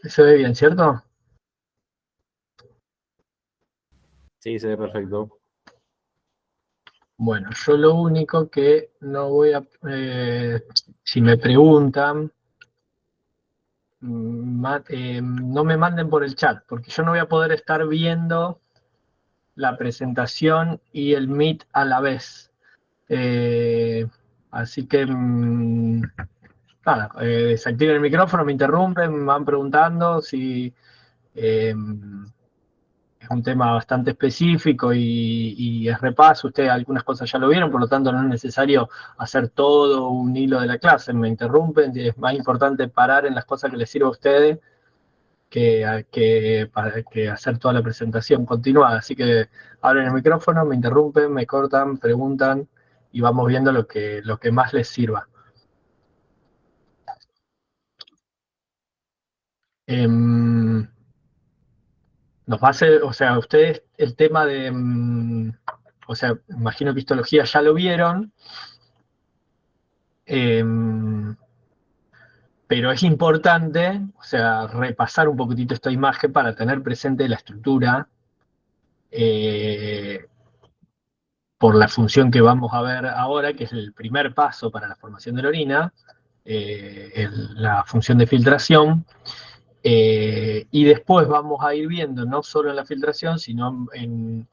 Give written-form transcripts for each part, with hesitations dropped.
Se ve bien, ¿cierto? Sí, se ve perfecto. Bueno, yo lo único que no voy a... si me preguntan, no me manden por el chat, porque yo no voy a poder estar viendo la presentación y el Meet a la vez. Eh, así que, nada, desactiven el micrófono, me interrumpen, me van preguntando si... Eh, es un tema bastante específico y es repaso, ustedes algunas cosas ya lo vieron, por lo tanto no es necesario hacer todo un hilo de la clase, me interrumpen, es más importante parar en las cosas que les sirva a ustedes que hacer toda la presentación continuada, así que abren el micrófono, me interrumpen, me cortan, preguntan y vamos viendo lo que más les sirva. Nos va a hacer, o sea, ustedes el tema de, o sea, imagino que histología ya lo vieron, eh, pero es importante, o sea, repasar un poquitito esta imagen para tener presente la estructura eh, por la función que vamos a ver ahora, que es el primer paso para la formación de la orina, la función de filtración. Y después vamos a ir viendo, no solo en la filtración, sino en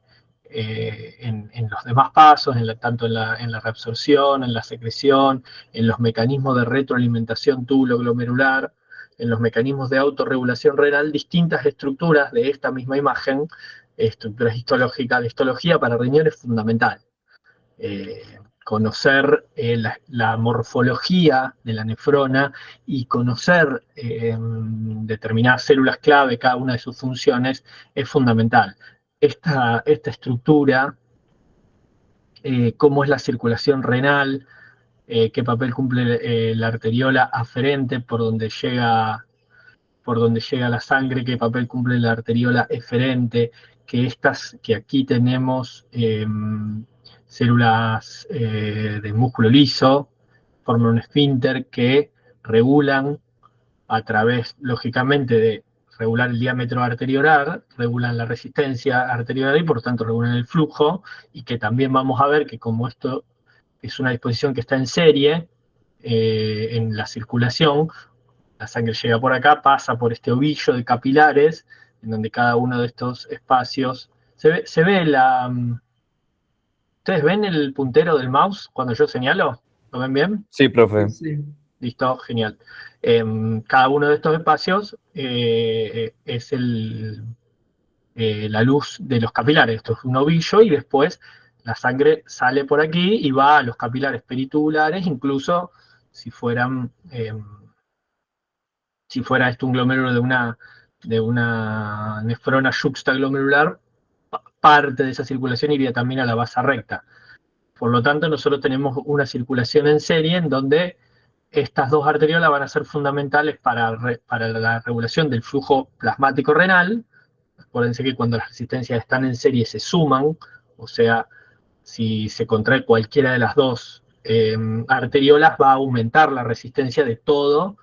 los demás pasos, tanto en la reabsorción, en la secreción, en los mecanismos de retroalimentación túbulo-glomerular, en los mecanismos de autorregulación renal, distintas estructuras de esta misma imagen, estructuras histológicas. La histología para riñón es fundamental. Conocer la morfología de la nefrona y conocer determinadas células clave, cada una de sus funciones, es fundamental. Esta estructura, cómo es la circulación renal, qué papel cumple la arteriola aferente por donde llega la sangre, qué papel cumple la arteriola eferente, que aquí tenemos células de músculo liso, forman un esfínter que regulan a través, lógicamente, de regular el diámetro arteriolar, regulan la resistencia arteriolar y por tanto regulan el flujo, y que también vamos a ver que como esto es una disposición que está en serie, en la circulación, la sangre llega por acá, pasa por este ovillo de capilares, en donde cada uno de estos espacios se ve la... ¿Ustedes ven el puntero del mouse cuando yo señalo? ¿Lo ven bien? Sí, profe. Sí. Listo, genial. Cada uno de estos espacios es la luz de los capilares. Esto es un ovillo y después la sangre sale por aquí y va a los capilares peritubulares, incluso si fueran... si fuera esto un glomérulo de una nefrona yuxtaglomerular, parte de esa circulación iría también a la vasa recta. Por lo tanto, nosotros tenemos una circulación en serie en donde estas dos arteriolas van a ser fundamentales para la regulación del flujo plasmático renal. Acuérdense que cuando las resistencias están en serie se suman, o sea, si se contrae cualquiera de las dos arteriolas va a aumentar la resistencia de todo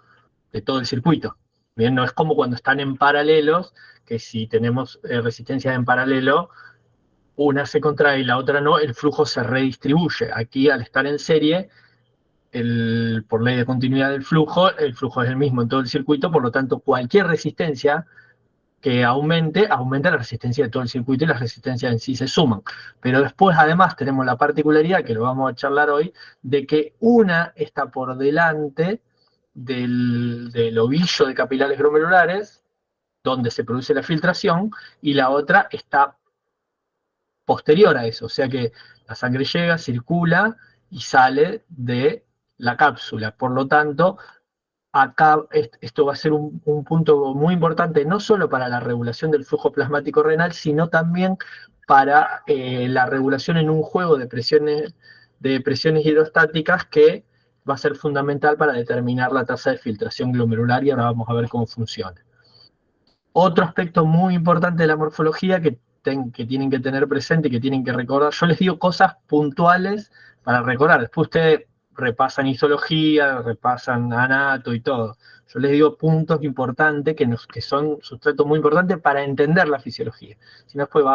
el circuito. Bien, no es como cuando están en paralelos, que si tenemos resistencias en paralelo, una se contrae y la otra no, el flujo se redistribuye. Aquí, al estar en serie, por ley de continuidad del flujo, el flujo es el mismo en todo el circuito, por lo tanto, cualquier resistencia que aumente, aumenta la resistencia de todo el circuito y las resistencias en sí se suman. Pero después, además, tenemos la particularidad, que lo vamos a charlar hoy, de que una está por delante del ovillo de capilares glomerulares, donde se produce la filtración, y la otra está posterior a eso, o sea que la sangre llega, circula y sale de la cápsula. Por lo tanto, acá esto va a ser un punto muy importante, no solo para la regulación del flujo plasmático renal, sino también para la regulación en un juego de presiones hidrostáticas que va a ser fundamental para determinar la tasa de filtración glomerular, y ahora vamos a ver cómo funciona. Otro aspecto muy importante de la morfología que tienen que tener presente y que tienen que recordar, yo les digo cosas puntuales para recordar, después ustedes repasan histología, repasan anato y todo. Yo les digo puntos importantes que son sustratos muy importantes para entender la fisiología. Si no, después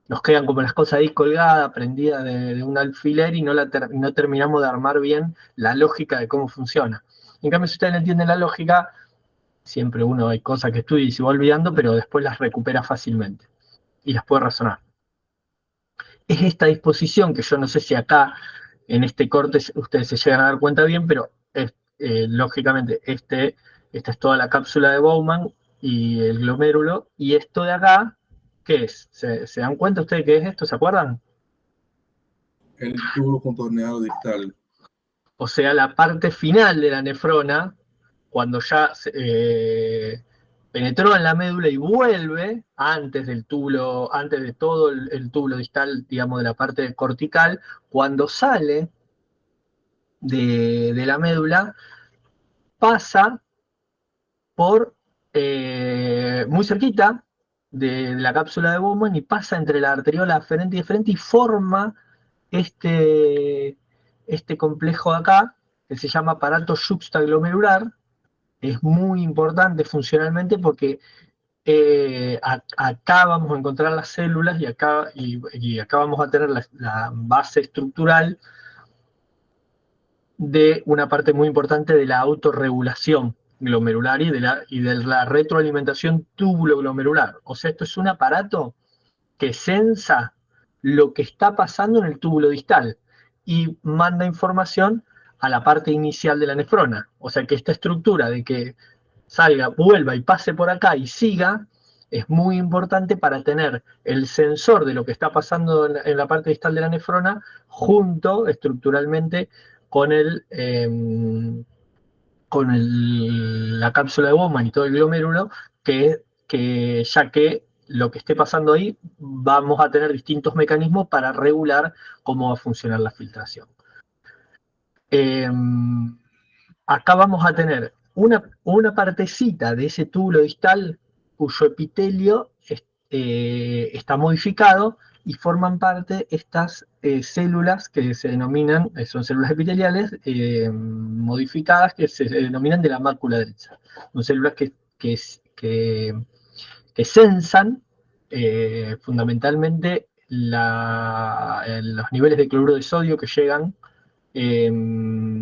nos quedan como las cosas ahí colgadas, prendidas de un alfiler y no terminamos de armar bien la lógica de cómo funciona. En cambio, si ustedes no entienden la lógica, siempre uno hay cosas que estudia y se va olvidando, pero después las recupera fácilmente y las puede razonar. Es esta disposición que yo no sé si acá en este corte ustedes se llegan a dar cuenta bien, pero lógicamente esta es toda la cápsula de Bowman y el glomérulo, y esto de acá, ¿qué es? ¿Se dan cuenta ustedes qué es esto? ¿Se acuerdan? El túbulo contorneado distal. O sea, la parte final de la nefrona, cuando ya penetró en la médula y vuelve antes del túbulo, antes de todo el túbulo distal, digamos, de la parte cortical, cuando sale de la médula, pasa por muy cerquita de la cápsula de Bowman y pasa entre la arteriola aferente y deferente y forma este complejo de acá, que se llama aparato yuxtaglomerular. Es muy importante funcionalmente porque acá vamos a encontrar las células y acá vamos a tener la base estructural de una parte muy importante de la autorregulación glomerular y de la retroalimentación túbulo-glomerular. O sea, esto es un aparato que sensa lo que está pasando en el túbulo distal y manda información a la parte inicial de la nefrona. O sea que esta estructura de que salga, vuelva y pase por acá y siga, es muy importante para tener el sensor de lo que está pasando en la parte distal de la nefrona junto estructuralmente con la cápsula de Bowman y todo el glomérulo, que ya que lo que esté pasando ahí, vamos a tener distintos mecanismos para regular cómo va a funcionar la filtración. Acá vamos a tener una partecita de ese túbulo distal cuyo epitelio está modificado y forman parte estas células que se denominan, son células epiteliales modificadas que se denominan de la mácula derecha. Son células que sensan fundamentalmente los niveles de cloruro de sodio que llegan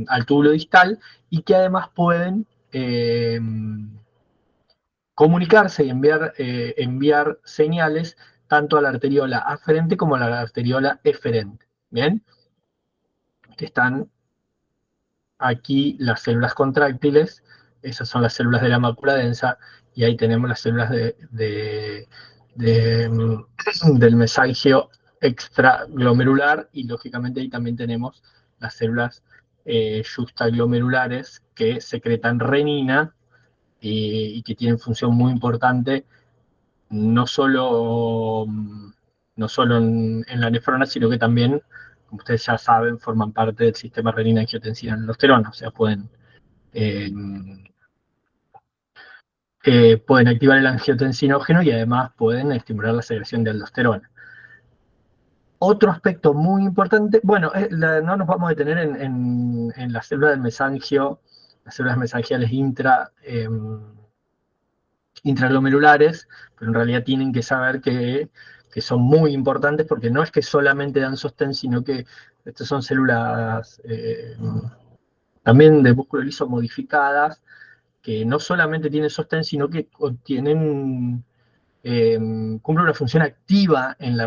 al túbulo distal y que además pueden comunicarse y enviar señales tanto a la arteriola aferente como a la arteriola eferente. ¿Bien? Que están aquí las células contráctiles, esas son las células de la mácula densa, y ahí tenemos las células del mesangio extraglomerular, y lógicamente ahí también tenemos las células yuxtaglomerulares que secretan renina y que tienen función muy importante, no solo, no solo en la nefrona, sino que también, como ustedes ya saben, forman parte del sistema renina-angiotensina-aldosterona, o sea, eh, pueden activar el angiotensinógeno y además pueden estimular la secreción de aldosterona. Otro aspecto muy importante, bueno, no nos vamos a detener en las células del mesangio, las células mesangiales intraglomerulares, pero en realidad tienen que saber que son muy importantes porque no es que solamente dan sostén, sino que estas son células también de músculo liso modificadas, que no solamente tienen sostén, sino que cumplen una función activa en la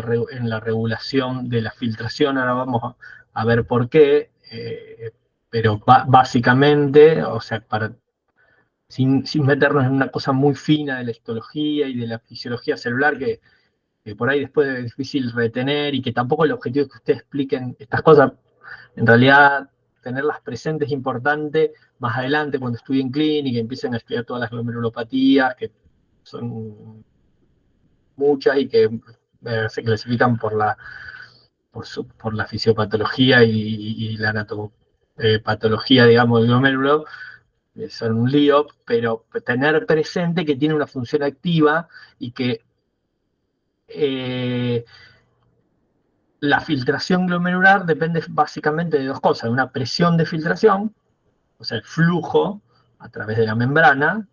regulación de la filtración. Ahora vamos a ver por qué, pero básicamente, o sea, sin meternos en una cosa muy fina de la histología y de la fisiología celular, que por ahí después es difícil retener y que tampoco el objetivo es que ustedes expliquen estas cosas. En realidad, tenerlas presentes es importante más adelante cuando estudien clínica y empiecen a estudiar todas las glomerulopatías, que son muchas y que se clasifican por la fisiopatología y la anatopatología, digamos, del glomérulo. Son un lío, pero tener presente que tiene una función activa y que la filtración glomerular depende básicamente de dos cosas: una presión de filtración, o sea, el flujo a través de la membrana,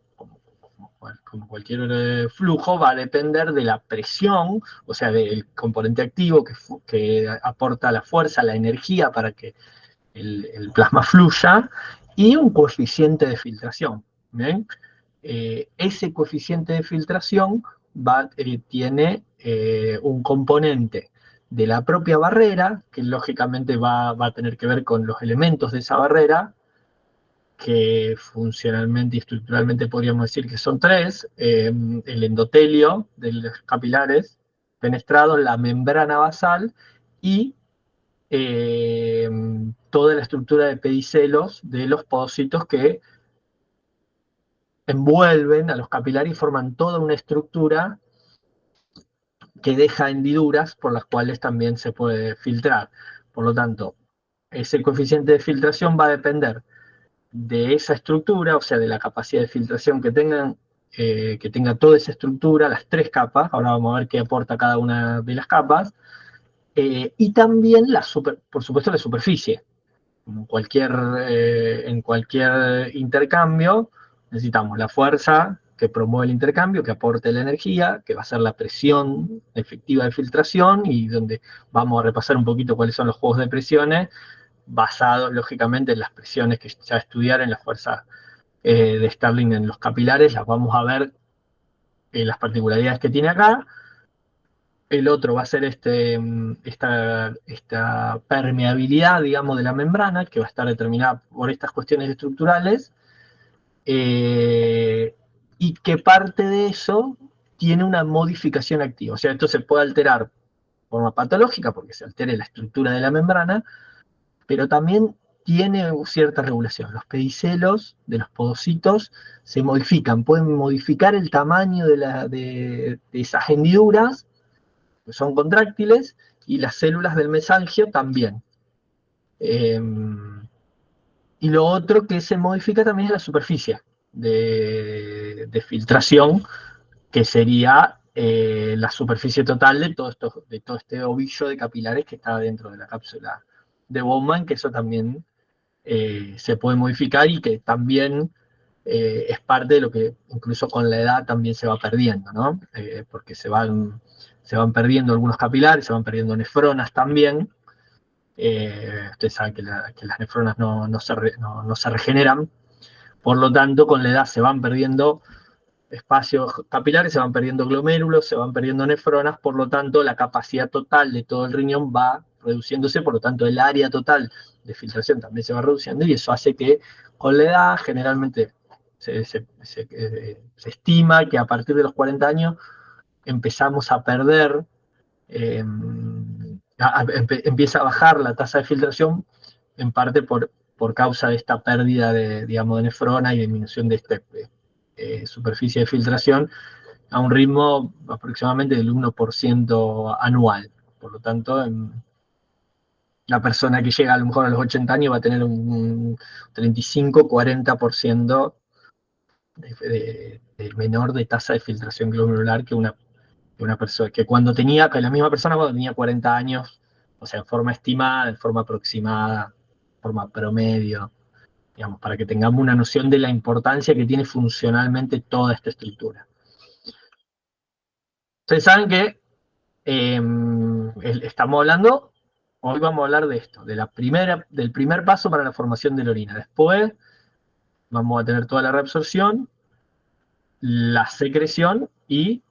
como cualquier flujo, va a depender de la presión, o sea, del componente activo que aporta la fuerza, la energía para que el plasma fluya, y un coeficiente de filtración. ¿Bien? Ese coeficiente de filtración tiene un componente de la propia barrera, que lógicamente va a tener que ver con los elementos de esa barrera, que funcionalmente y estructuralmente podríamos decir que son tres: el endotelio de los capilares fenestrados, la membrana basal y toda la estructura de pedicelos de los podocitos que envuelven a los capilares y forman toda una estructura que deja hendiduras por las cuales también se puede filtrar. Por lo tanto, ese coeficiente de filtración va a depender de esa estructura, o sea, de la capacidad de filtración que tenga toda esa estructura, las tres capas. Ahora vamos a ver qué aporta cada una de las capas. Y también, por supuesto, la superficie. En cualquier intercambio necesitamos la fuerza que promueve el intercambio, que aporte la energía, que va a ser la presión efectiva de filtración, y donde vamos a repasar un poquito cuáles son los juegos de presiones, basados lógicamente en las presiones que ya estudiaron, en las fuerzas de Stirling en los capilares. Las vamos a ver en las particularidades que tiene acá. El otro va a ser esta permeabilidad, digamos, de la membrana, que va a estar determinada por estas cuestiones estructurales, y que parte de eso tiene una modificación activa. O sea, esto se puede alterar de forma patológica, porque se altere la estructura de la membrana, pero también tiene cierta regulación. Los pedicelos de los podocitos se modifican, pueden modificar el tamaño de esas hendiduras, que son contráctiles, y las células del mesangio también. Y lo otro que se modifica también es la superficie de filtración, que sería la superficie total de todo este ovillo de capilares que está dentro de la cápsula de Bowman, que eso también se puede modificar, y que también es parte de lo que incluso con la edad también se va perdiendo, ¿no? Porque se van perdiendo algunos capilares, se van perdiendo nefronas también. Ustedes saben que las nefronas no se regeneran, por lo tanto con la edad se van perdiendo espacios capilares, se van perdiendo glomérulos, se van perdiendo nefronas, por lo tanto la capacidad total de todo el riñón va reduciéndose, por lo tanto el área total de filtración también se va reduciendo, y eso hace que con la edad generalmente se estima que a partir de los 40 años empezamos a perder, empieza a bajar la tasa de filtración, en parte por causa de esta pérdida digamos, de nefrona y disminución de esta superficie de filtración, a un ritmo aproximadamente del 1% anual. Por lo tanto, la persona que llega a lo mejor a los 80 años va a tener un 35-40% de menor de tasa de filtración glomerular que una persona, que la misma persona cuando tenía 40 años, o sea, en forma estimada, en forma aproximada, en forma promedio, digamos, para que tengamos una noción de la importancia que tiene funcionalmente toda esta estructura. Ustedes saben que estamos hablando, hoy vamos a hablar de esto, del primer paso para la formación de la orina. Después vamos a tener toda la reabsorción, la secreción y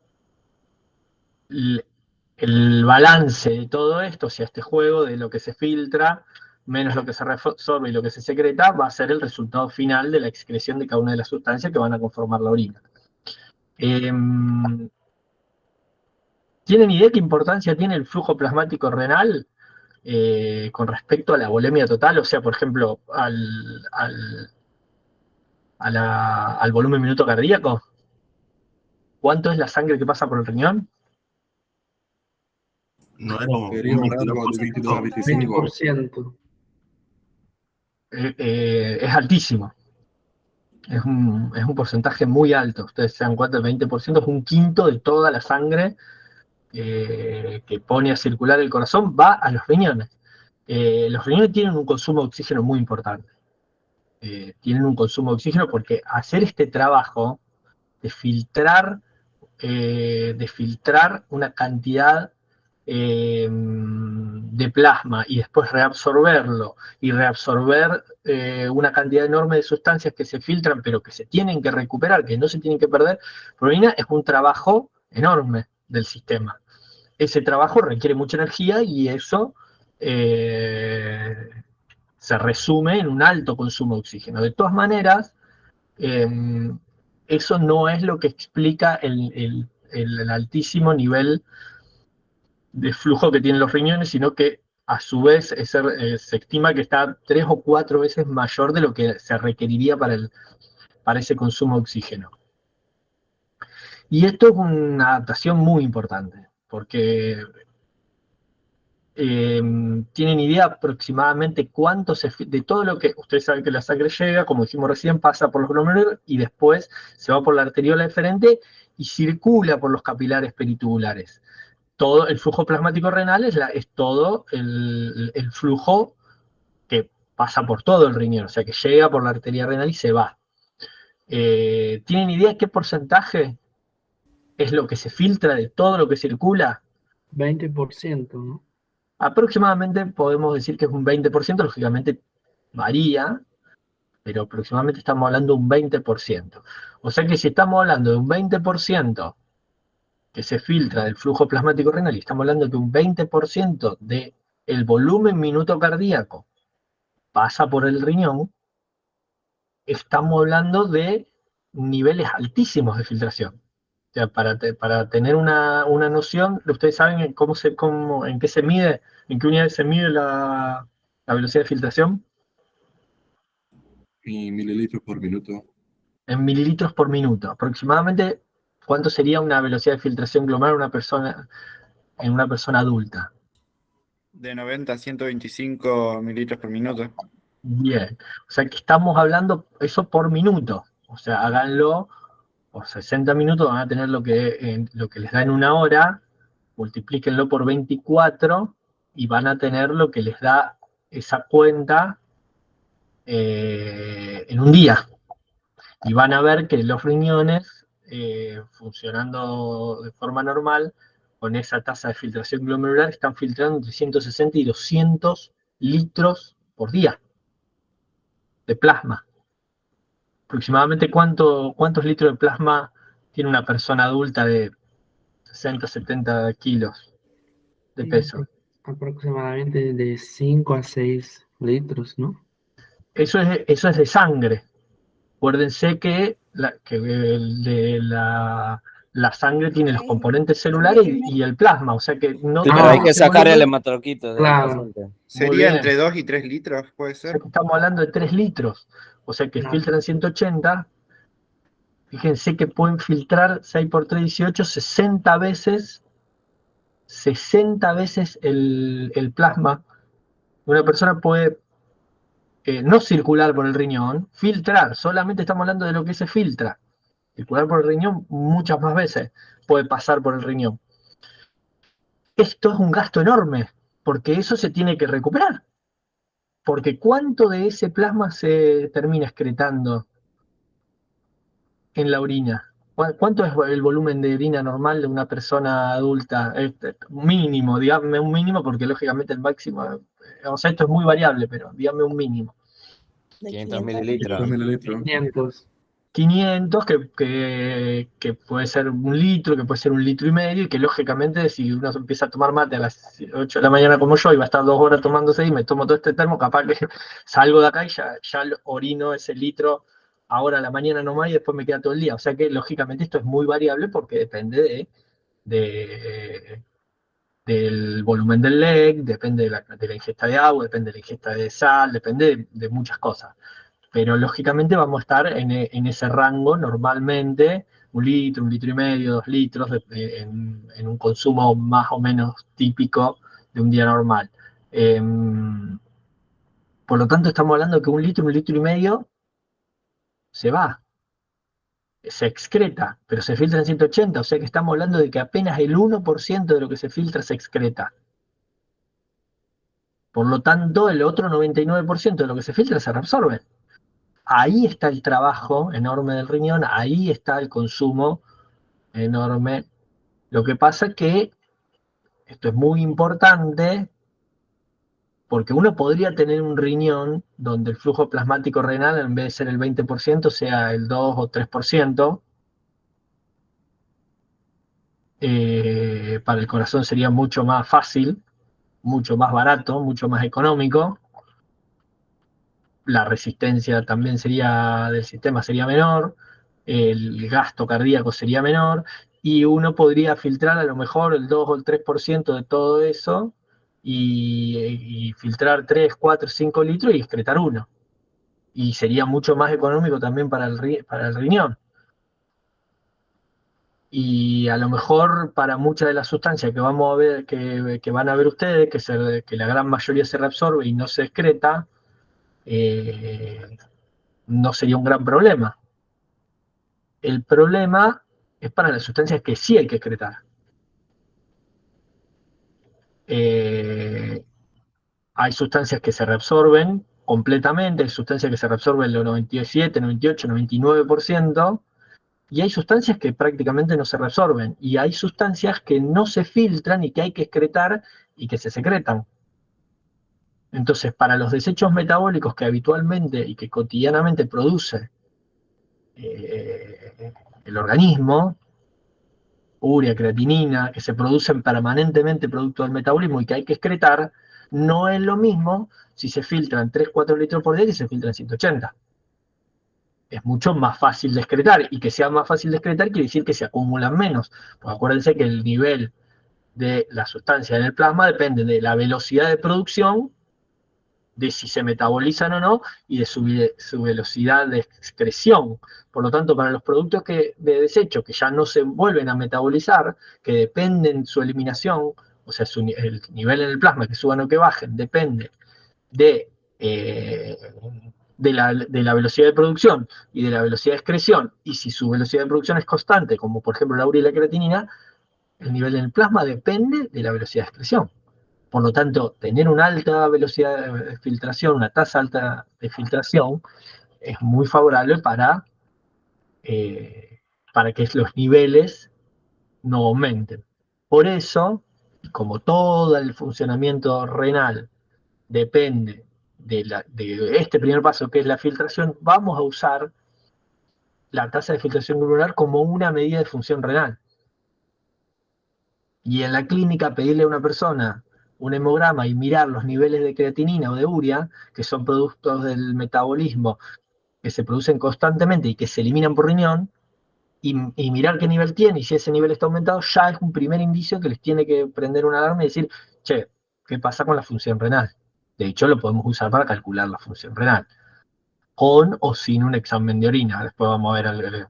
el balance de todo esto, o sea, este juego de lo que se filtra menos lo que se reabsorbe y lo que se secreta, va a ser el resultado final de la excreción de cada una de las sustancias que van a conformar la orina. ¿Tienen idea qué importancia tiene el flujo plasmático renal con respecto a la volemia total? O sea, por ejemplo, al volumen minuto cardíaco. ¿Cuánto es la sangre que pasa por el riñón? No era un Quería hablar de los 22 a 25. 20%. Es altísimo. Es un porcentaje muy alto. Ustedes se dan cuenta, el 20% es un quinto de toda la sangre que pone a circular el corazón va a los riñones. Los riñones tienen un consumo de oxígeno muy importante. Tienen un consumo de oxígeno porque hacer este trabajo de filtrar una cantidad de plasma y después reabsorberlo y reabsorber una cantidad enorme de sustancias que se filtran pero que se tienen que recuperar, que no se tienen que perder, proteína es un trabajo enorme del sistema. Ese trabajo requiere mucha energía y eso se resume en un alto consumo de oxígeno. De todas maneras, eso no es lo que explica el altísimo nivel de flujo que tienen los riñones, sino que a su vez se estima que está 3 o 4 veces mayor de lo que se requeriría para ese consumo de oxígeno. Y esto es una adaptación muy importante, porque tienen idea aproximadamente cuánto de todo lo que ustedes saben que la sangre llega, como dijimos recién, pasa por los glomérulos y después se va por la arteriola deferente y circula por los capilares peritubulares. Todo el flujo plasmático renal es todo el flujo que pasa por todo el riñón, o sea que llega por la arteria renal y se va. ¿Tienen idea qué porcentaje es lo que se filtra de todo lo que circula? 20%, ¿no? Aproximadamente podemos decir que es un 20%, lógicamente varía, pero aproximadamente estamos hablando de un 20%. O sea que si estamos hablando de un 20% que se filtra del flujo plasmático renal y estamos hablando de que un 20% del volumen minuto cardíaco pasa por el riñón, estamos hablando de niveles altísimos de filtración. O sea, para tener una noción, ustedes saben en qué se mide, en qué unidad se mide la velocidad de filtración. Y mililitros por minuto. En mililitros por minuto. Aproximadamente, ¿cuánto sería una velocidad de filtración glomerular en una persona adulta? De 90 a 125 mililitros por minuto. Bien. O sea que estamos hablando eso por minuto. O sea, háganlo por 60 minutos, van a tener lo que les da en una hora, multiplíquenlo por 24 y van a tener lo que les da esa cuenta en un día. Y van a ver que los riñones, funcionando de forma normal, con esa tasa de filtración glomerular, están filtrando entre 160 y 200 litros por día de plasma. Aproximadamente cuántos litros de plasma tiene una persona adulta de 60, 70 kilos de peso. Aproximadamente de 5 a 6 litros, ¿no? Eso es de sangre. Acuérdense que la sangre tiene los componentes celulares y el plasma, o sea que no... Sí, pero hay que sacar el hematroquito del Claro. paciente. ¿Sería entre 2 y 3 litros, puede O sea ser? que estamos hablando de 3 litros, o sea que filtran 180, fíjense que pueden filtrar 6 por 3, 18, 60 veces el plasma. Una persona puede no circular por el riñón, filtrar, solamente estamos hablando de lo que se filtra. Circular por el riñón muchas más veces puede pasar por el riñón. Esto es un gasto enorme, porque eso se tiene que recuperar. Porque ¿cuánto de ese plasma se termina excretando en la orina? ¿Cuánto es el volumen de orina normal de una persona adulta? Mínimo, dígame un mínimo, porque lógicamente el máximo, o sea, esto es muy variable, pero dígame un mínimo. 500 mililitros. 500 mililitros. 500. 500, que puede ser 1 litro, que puede ser 1,5 litros, y que lógicamente si uno empieza a tomar mate a las 8 de la mañana como yo y va a estar 2 horas tomándose y me tomo todo este termo, capaz que salgo de acá y ya orino ese litro ahora a la mañana nomás y después me queda todo el día. O sea que lógicamente esto es muy variable porque depende del volumen del leg, depende de la ingesta de agua, depende de la ingesta de sal, depende de muchas cosas. Pero lógicamente vamos a estar en ese rango normalmente, 1 litro, 1,5 litros, 2 litros, en un consumo más o menos típico de un día normal. Por lo tanto, estamos hablando que 1 litro, 1,5 litros se va. se excreta, pero se filtra en 180, o sea que estamos hablando de que apenas el 1% de lo que se filtra se excreta. Por lo tanto, el otro 99% de lo que se filtra se reabsorbe. Ahí está el trabajo enorme del riñón, ahí está el consumo enorme. Lo que pasa es que esto es muy importante porque uno podría tener un riñón donde el flujo plasmático renal, en vez de ser el 20%, sea el 2 o 3%. Para el corazón sería mucho más fácil, mucho más barato, mucho más económico. La resistencia también del sistema sería menor, el gasto cardíaco sería menor, y uno podría filtrar a lo mejor el 2 o el 3% de todo eso, y filtrar 3, 4, 5 litros y excretar uno. Y sería mucho más económico también para el riñón. Y a lo mejor para muchas de las sustancias que vamos a ver, que van a ver ustedes, que la gran mayoría se reabsorbe y no se excreta, no sería un gran problema. El problema es para las sustancias que sí hay que excretar. Hay sustancias que se reabsorben completamente, hay sustancias que se reabsorben el 97, 98, 99%, y hay sustancias que prácticamente no se reabsorben, y hay sustancias que no se filtran y que hay que excretar y que se secretan. Entonces, para los desechos metabólicos que habitualmente y que cotidianamente produce el organismo, urea, creatinina, que se producen permanentemente producto del metabolismo y que hay que excretar, no es lo mismo si se filtran 3, 4 litros por día que si se filtran 180. Es mucho más fácil de excretar, y que sea más fácil de excretar quiere decir que se acumulan menos. Pues acuérdense que el nivel de la sustancia en el plasma depende de la velocidad de producción, de si se metabolizan o no, y de su velocidad de excreción. Por lo tanto, para los productos de desecho que ya no se vuelven a metabolizar, que dependen su eliminación, o sea, el nivel en el plasma, que suban o que bajen, depende de, de la velocidad de producción y de la velocidad de excreción, y si su velocidad de producción es constante, como por ejemplo la urea y la creatinina, el nivel en el plasma depende de la velocidad de excreción. Por lo tanto, tener una alta velocidad de filtración, una tasa alta de filtración, es muy favorable para que los niveles no aumenten. Por eso, como todo el funcionamiento renal depende de este primer paso, que es la filtración, vamos a usar la tasa de filtración glomerular como una medida de función renal. Y en la clínica pedirle a una persona un hemograma y mirar los niveles de creatinina o de urea, que son productos del metabolismo que se producen constantemente y que se eliminan por riñón, y mirar qué nivel tiene, y si ese nivel está aumentado, ya es un primer indicio que les tiene que prender una alarma y decir, che, ¿qué pasa con la función renal? De hecho, lo podemos usar para calcular la función renal, con o sin un examen de orina. Después vamos a ver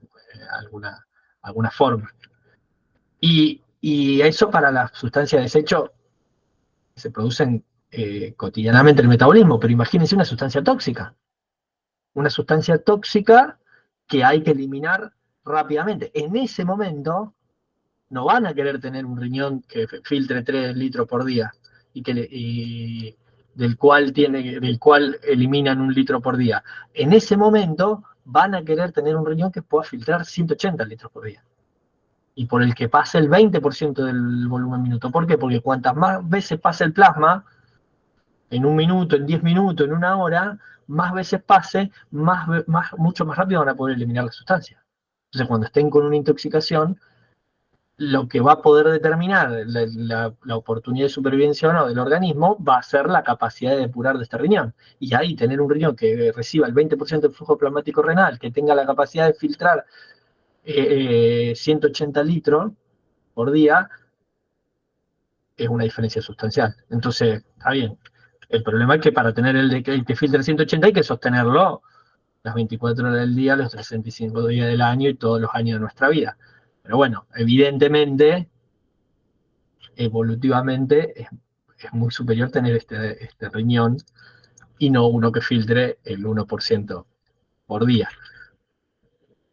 alguna forma. Y eso para las sustancias de desecho que se producen cotidianamente en el metabolismo, pero imagínense una sustancia tóxica. Una sustancia tóxica que hay que eliminar rápidamente. En ese momento no van a querer tener un riñón que filtre 3 litros por día del cual eliminan 1 litro por día. En ese momento van a querer tener un riñón que pueda filtrar 180 litros por día, y por el que pase el 20% del volumen minuto. ¿Por qué? Porque cuantas más veces pase el plasma, en 1 minuto, en 10 minutos, en 1 hora, más veces pase, mucho más rápido van a poder eliminar la sustancia. Entonces, cuando estén con una intoxicación, lo que va a poder determinar la oportunidad de supervivencia o no del organismo va a ser la capacidad de depurar de este riñón. Y ahí tener un riñón que reciba el 20% del flujo plasmático renal, que tenga la capacidad de filtrar 180 litros por día, es una diferencia sustancial. Entonces, está bien. El problema es que para tener el que filtre 180 hay que sostenerlo las 24 horas del día, los 365 días del año y todos los años de nuestra vida. Pero bueno, evidentemente, evolutivamente, es muy superior tener este riñón y no uno que filtre el 1% por día.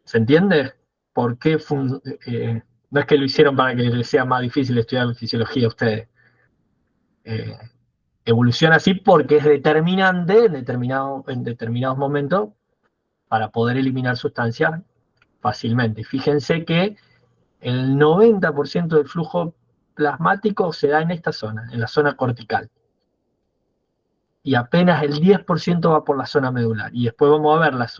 ¿Se entiende? por qué no es que lo hicieron para que les sea más difícil estudiar fisiología a ustedes. Evoluciona así porque es determinante en determinados momentos para poder eliminar sustancias fácilmente. Fíjense que el 90% del flujo plasmático se da en esta zona, en la zona cortical. Y apenas el 10% va por la zona medular. Y después vamos a ver las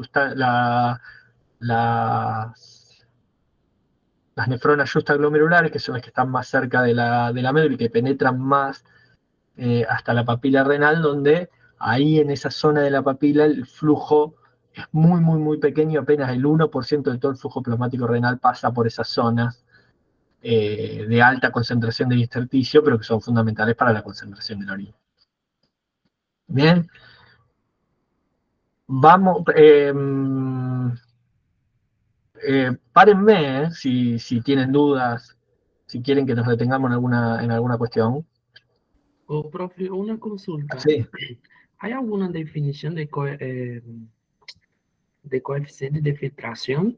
nefronas justaglomerulares, que son las que están más cerca de la médula y que penetran más hasta la papila renal, donde ahí en esa zona de la papila el flujo es muy, muy, muy pequeño, apenas el 1% de todo el flujo plasmático renal pasa por esas zonas de alta concentración de intersticio, pero que son fundamentales para la concentración de la orina. Bien. Vamos, párenme si tienen dudas, si quieren que nos detengamos en alguna cuestión. Oh, profe, una consulta. Sí. ¿Hay alguna definición de coeficiente de filtración?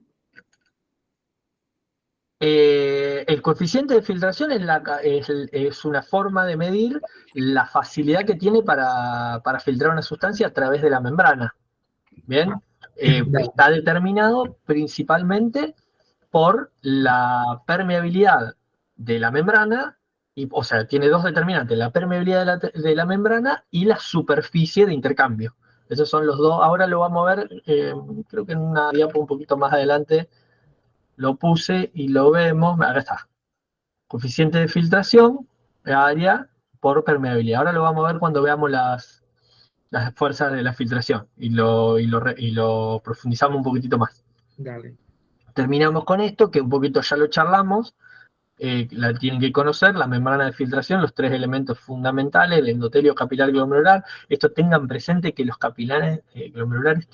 El coeficiente de filtración es una forma de medir la facilidad que tiene para filtrar una sustancia a través de la membrana. Bien, está determinado principalmente por la permeabilidad de la membrana, o sea, tiene dos determinantes, la permeabilidad de la membrana y la superficie de intercambio. Esos son los dos. Ahora lo vamos a ver, creo que en una diapo un poquito más adelante lo puse y lo vemos. Acá está. Coeficiente de filtración, área por permeabilidad. Ahora lo vamos a ver cuando veamos las fuerzas de la filtración y lo profundizamos un poquitito más. Dale. Terminamos con esto, que un poquito ya lo charlamos. La tienen que conocer, la membrana de filtración, los tres elementos fundamentales, el endotelio capilar glomerular. Esto tengan presente que los capilares glomerulares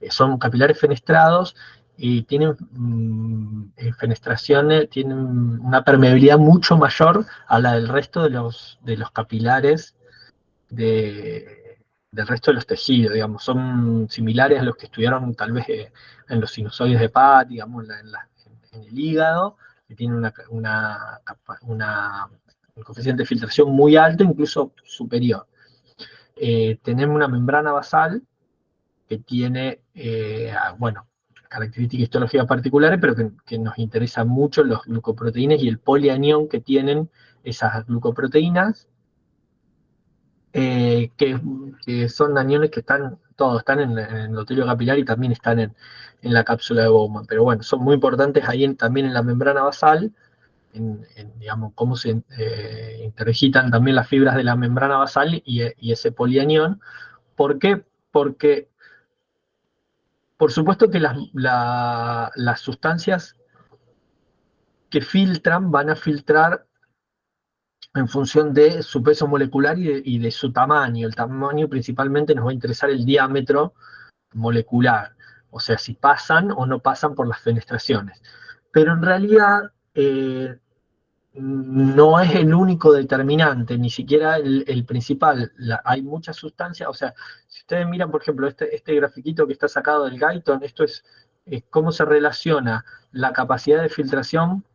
son capilares fenestrados y tienen fenestraciones, tienen una permeabilidad mucho mayor a la del resto de los capilares del resto de los tejidos, digamos. Son similares a los que estudiaron tal vez en los sinusoides de Pat, digamos, en el hígado, que tiene un coeficiente de filtración muy alto, incluso superior. Tenemos una membrana basal que tiene, características histológicas particulares, pero que nos interesan mucho los glucoproteínas y el polianión que tienen esas glucoproteínas, que son aniones que todos están en el endotelio capilar y también están en la cápsula de Bowman. Pero bueno, son muy importantes ahí también en la membrana basal, digamos, cómo se interdigitan también las fibras de la membrana basal y ese polianión. ¿Por qué? Porque, por supuesto que las sustancias que filtran van a filtrar en función de su peso molecular y de su tamaño. El tamaño principalmente nos va a interesar el diámetro molecular, o sea, si pasan o no pasan por las fenestraciones. Pero en realidad no es el único determinante, ni siquiera el principal. Hay muchas sustancias, o sea, si ustedes miran, por ejemplo, este grafiquito que está sacado del Guyton, esto es cómo se relaciona la capacidad de filtración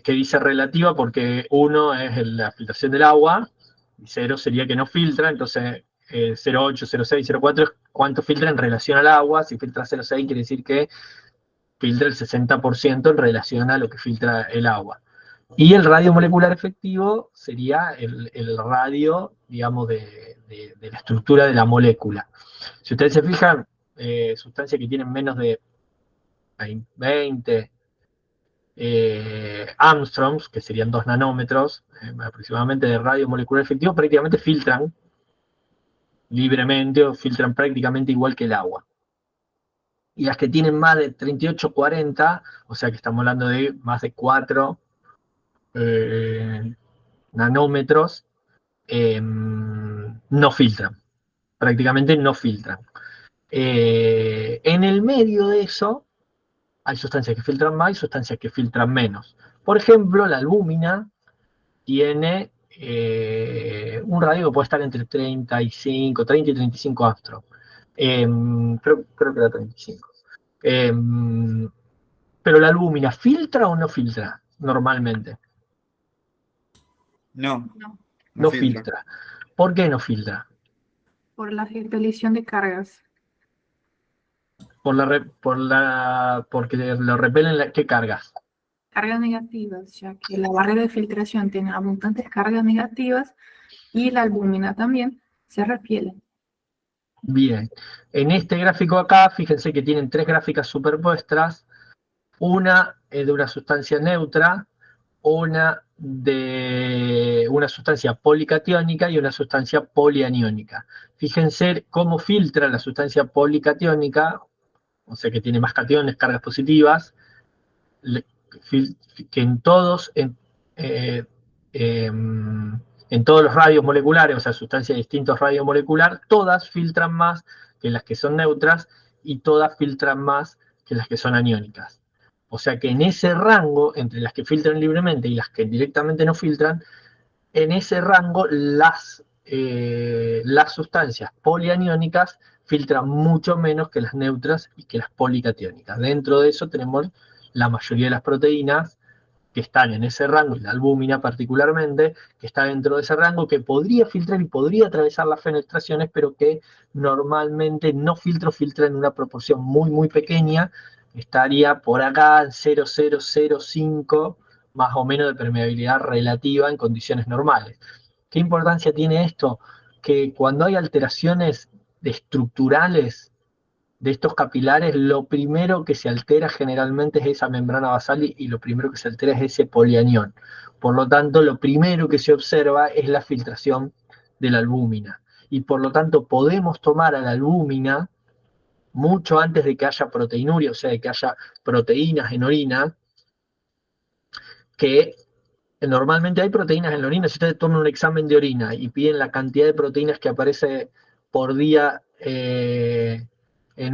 que dice relativa, porque 1 es la filtración del agua, y 0 sería que no filtra, entonces 0,8, 0,6, 0,4 es cuánto filtra en relación al agua. Si filtra 0,6 quiere decir que filtra el 60% en relación a lo que filtra el agua. Y el radio molecular efectivo sería el radio, digamos, de la estructura de la molécula. Si ustedes se fijan, sustancias que tienen menos de 20 Armstrongs, que serían 2 nanómetros aproximadamente de radio molecular efectivo, prácticamente filtran libremente o filtran prácticamente igual que el agua. Y las que tienen más de 38, 40, o sea que estamos hablando de más de 4 nanómetros, no filtran, prácticamente no filtran. En el medio de eso hay sustancias que filtran más y sustancias que filtran menos. Por ejemplo, la albúmina tiene un radio que puede estar entre 30 y 35 Armstrong. Creo que era 35. Pero la albúmina, ¿filtra o no filtra normalmente? No, No, No filtra. filtra. ¿Por qué no filtra? por la repelición de cargas. Porque lo repelen ¿qué cargas? Cargas negativas, ya que la barrera de filtración tiene abundantes cargas negativas y la albúmina también se repele. Bien. En este gráfico acá, fíjense que tienen 3 gráficas superpuestas. Una es de una sustancia neutra, una de una sustancia policatiónica y una sustancia polianiónica. Fíjense cómo filtra la sustancia policatiónica, o sea que tiene más cationes, cargas positivas, que eh, en todos los radios moleculares, o sea, sustancias de distintos radios molecular, todas filtran más que las que son neutras y todas filtran más que las que son aniónicas. O sea que en ese rango, entre las que filtran libremente y las que directamente no filtran, en ese rango las sustancias polianiónicas filtran mucho menos que las neutras y que las policatiónicas. Dentro de eso tenemos la mayoría de las proteínas que están en ese rango, y la albúmina particularmente, que está dentro de ese rango, que podría filtrar y podría atravesar las fenestraciones, pero que normalmente no filtra en una proporción muy, muy pequeña, estaría por acá en 0,0005 más o menos de permeabilidad relativa en condiciones normales. ¿Qué importancia tiene esto? Que cuando hay alteraciones estructurales de estos capilares, lo primero que se altera generalmente es esa membrana basal y lo primero que se altera es ese polianión. Por lo tanto, lo primero que se observa es la filtración de la albúmina. Y por lo tanto, podemos tomar a la albúmina mucho antes de que haya proteinuria, o sea, de que haya proteínas en orina, que normalmente hay proteínas en la orina. Si ustedes toman un examen de orina y piden la cantidad de proteínas que aparece por día en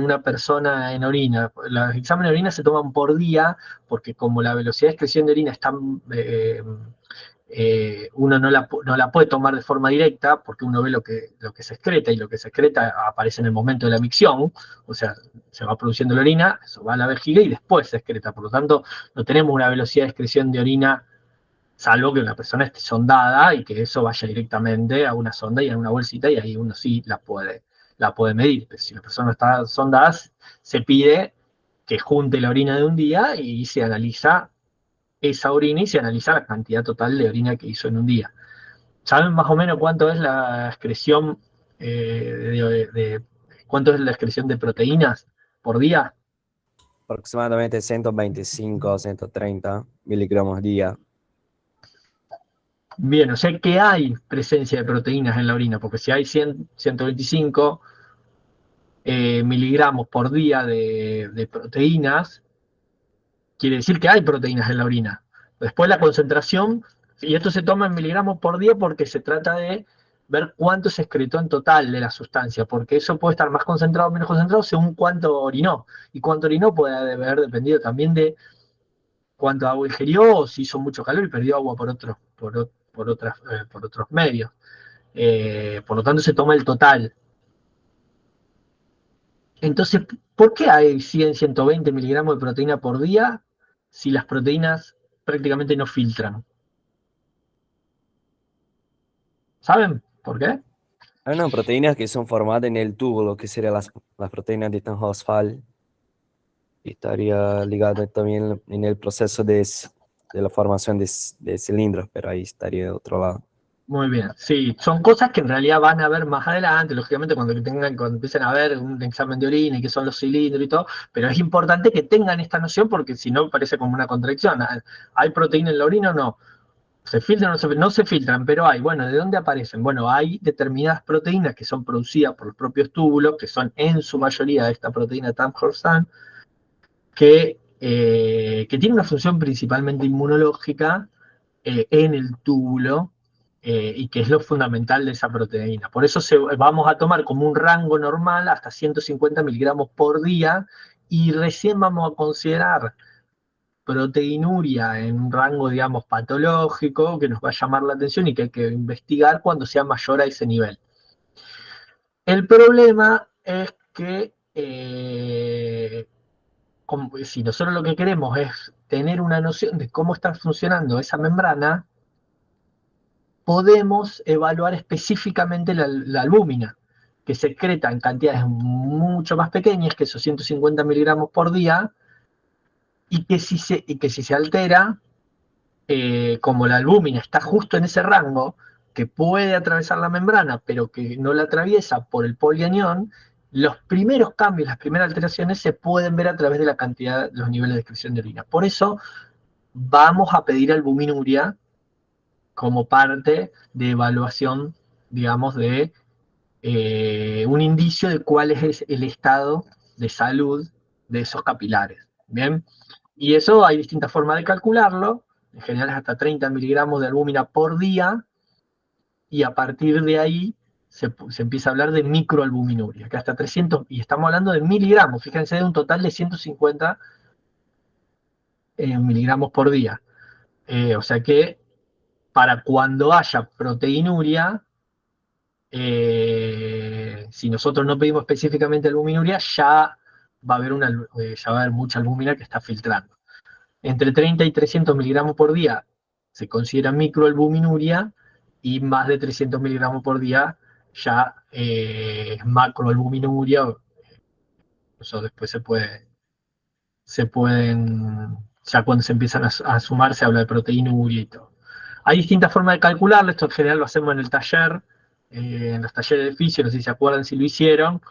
una persona en orina, los exámenes de orina se toman por día porque como la velocidad de excreción de orina es tan... uno no la puede tomar de forma directa porque uno ve lo que se excreta y lo que se excreta aparece en el momento de la micción, o sea, se va produciendo la orina, eso va a la vejiga y después se excreta. Por lo tanto, no tenemos una velocidad de excreción de orina salvo que una persona esté sondada y que eso vaya directamente a una sonda y a una bolsita y ahí uno sí la puede medir. Pero si la persona está sondada, se pide que junte la orina de un día y se analiza esa orina y se analiza la cantidad total de orina que hizo en un día. ¿Saben más o menos cuánto es la excreción cuánto es la excreción de proteínas por día? Aproximadamente 125 o 130 miligramos día. Bien, o sea que hay presencia de proteínas en la orina, porque si hay 125 miligramos por día de proteínas, quiere decir que hay proteínas en la orina. Después la concentración, y esto se toma en miligramos por día porque se trata de ver cuánto se excretó en total de la sustancia, porque eso puede estar más concentrado o menos concentrado según cuánto orinó. Y cuánto orinó puede haber dependido también de cuánto agua ingirió, o si hizo mucho calor y perdió agua por otros medios. Por lo tanto, se toma el total. Entonces, ¿por qué hay 100, 120 miligramos de proteína por día si las proteínas prácticamente no filtran? ¿Saben por qué? Hay unas proteínas que son formadas en el túbulo, que serían las proteínas de Tannhaus-Fall. Estaría ligado también en el proceso de la formación de cilindros, pero ahí estaría de otro lado. Muy bien, sí, son cosas que en realidad van a ver más adelante, lógicamente cuando empiecen a ver un examen de orina y qué son los cilindros y todo, pero es importante que tengan esta noción porque si no parece como una contradicción. ¿Hay proteína en la orina o no? ¿Se filtran o no se filtran? Pero hay. Bueno, ¿de dónde aparecen? Bueno, hay determinadas proteínas que son producidas por los propios túbulos, que son en su mayoría esta proteína Tam-Horsan, que tiene una función principalmente inmunológica en el túbulo y que es lo fundamental de esa proteína. Por eso vamos a tomar como un rango normal hasta 150 miligramos por día y recién vamos a considerar proteinuria en un rango, digamos, patológico que nos va a llamar la atención y que hay que investigar cuando sea mayor a ese nivel. El problema es que si nosotros lo que queremos es tener una noción de cómo está funcionando esa membrana, podemos evaluar específicamente la albúmina, que secreta en cantidades mucho más pequeñas que esos 150 miligramos por día, y que si se altera, como la albúmina está justo en ese rango, que puede atravesar la membrana, pero que no la atraviesa por el polianión, los primeros cambios, las primeras alteraciones se pueden ver a través de la cantidad, los niveles de excreción de orina. Por eso vamos a pedir albuminuria como parte de evaluación, digamos, de un indicio de cuál es el estado de salud de esos capilares. ¿Bien? Y eso hay distintas formas de calcularlo. En general es hasta 30 miligramos de albúmina por día, y a partir de ahí se empieza a hablar de microalbuminuria, que hasta 300, y estamos hablando de miligramos, fíjense, de un total de 150 miligramos por día. O sea que para cuando haya proteinuria, si nosotros no pedimos específicamente albuminuria, ya va a haber mucha albúmina que está filtrando. Entre 30 y 300 miligramos por día se considera microalbuminuria, y más de 300 miligramos por día ya es macroalbuminuria. Eso después se pueden, ya cuando se empiezan a sumar se habla de proteinuria y todo. Hay distintas formas de calcularlo, esto en general lo hacemos en el taller, en los talleres de fisio, no sé si se acuerdan si lo hicieron,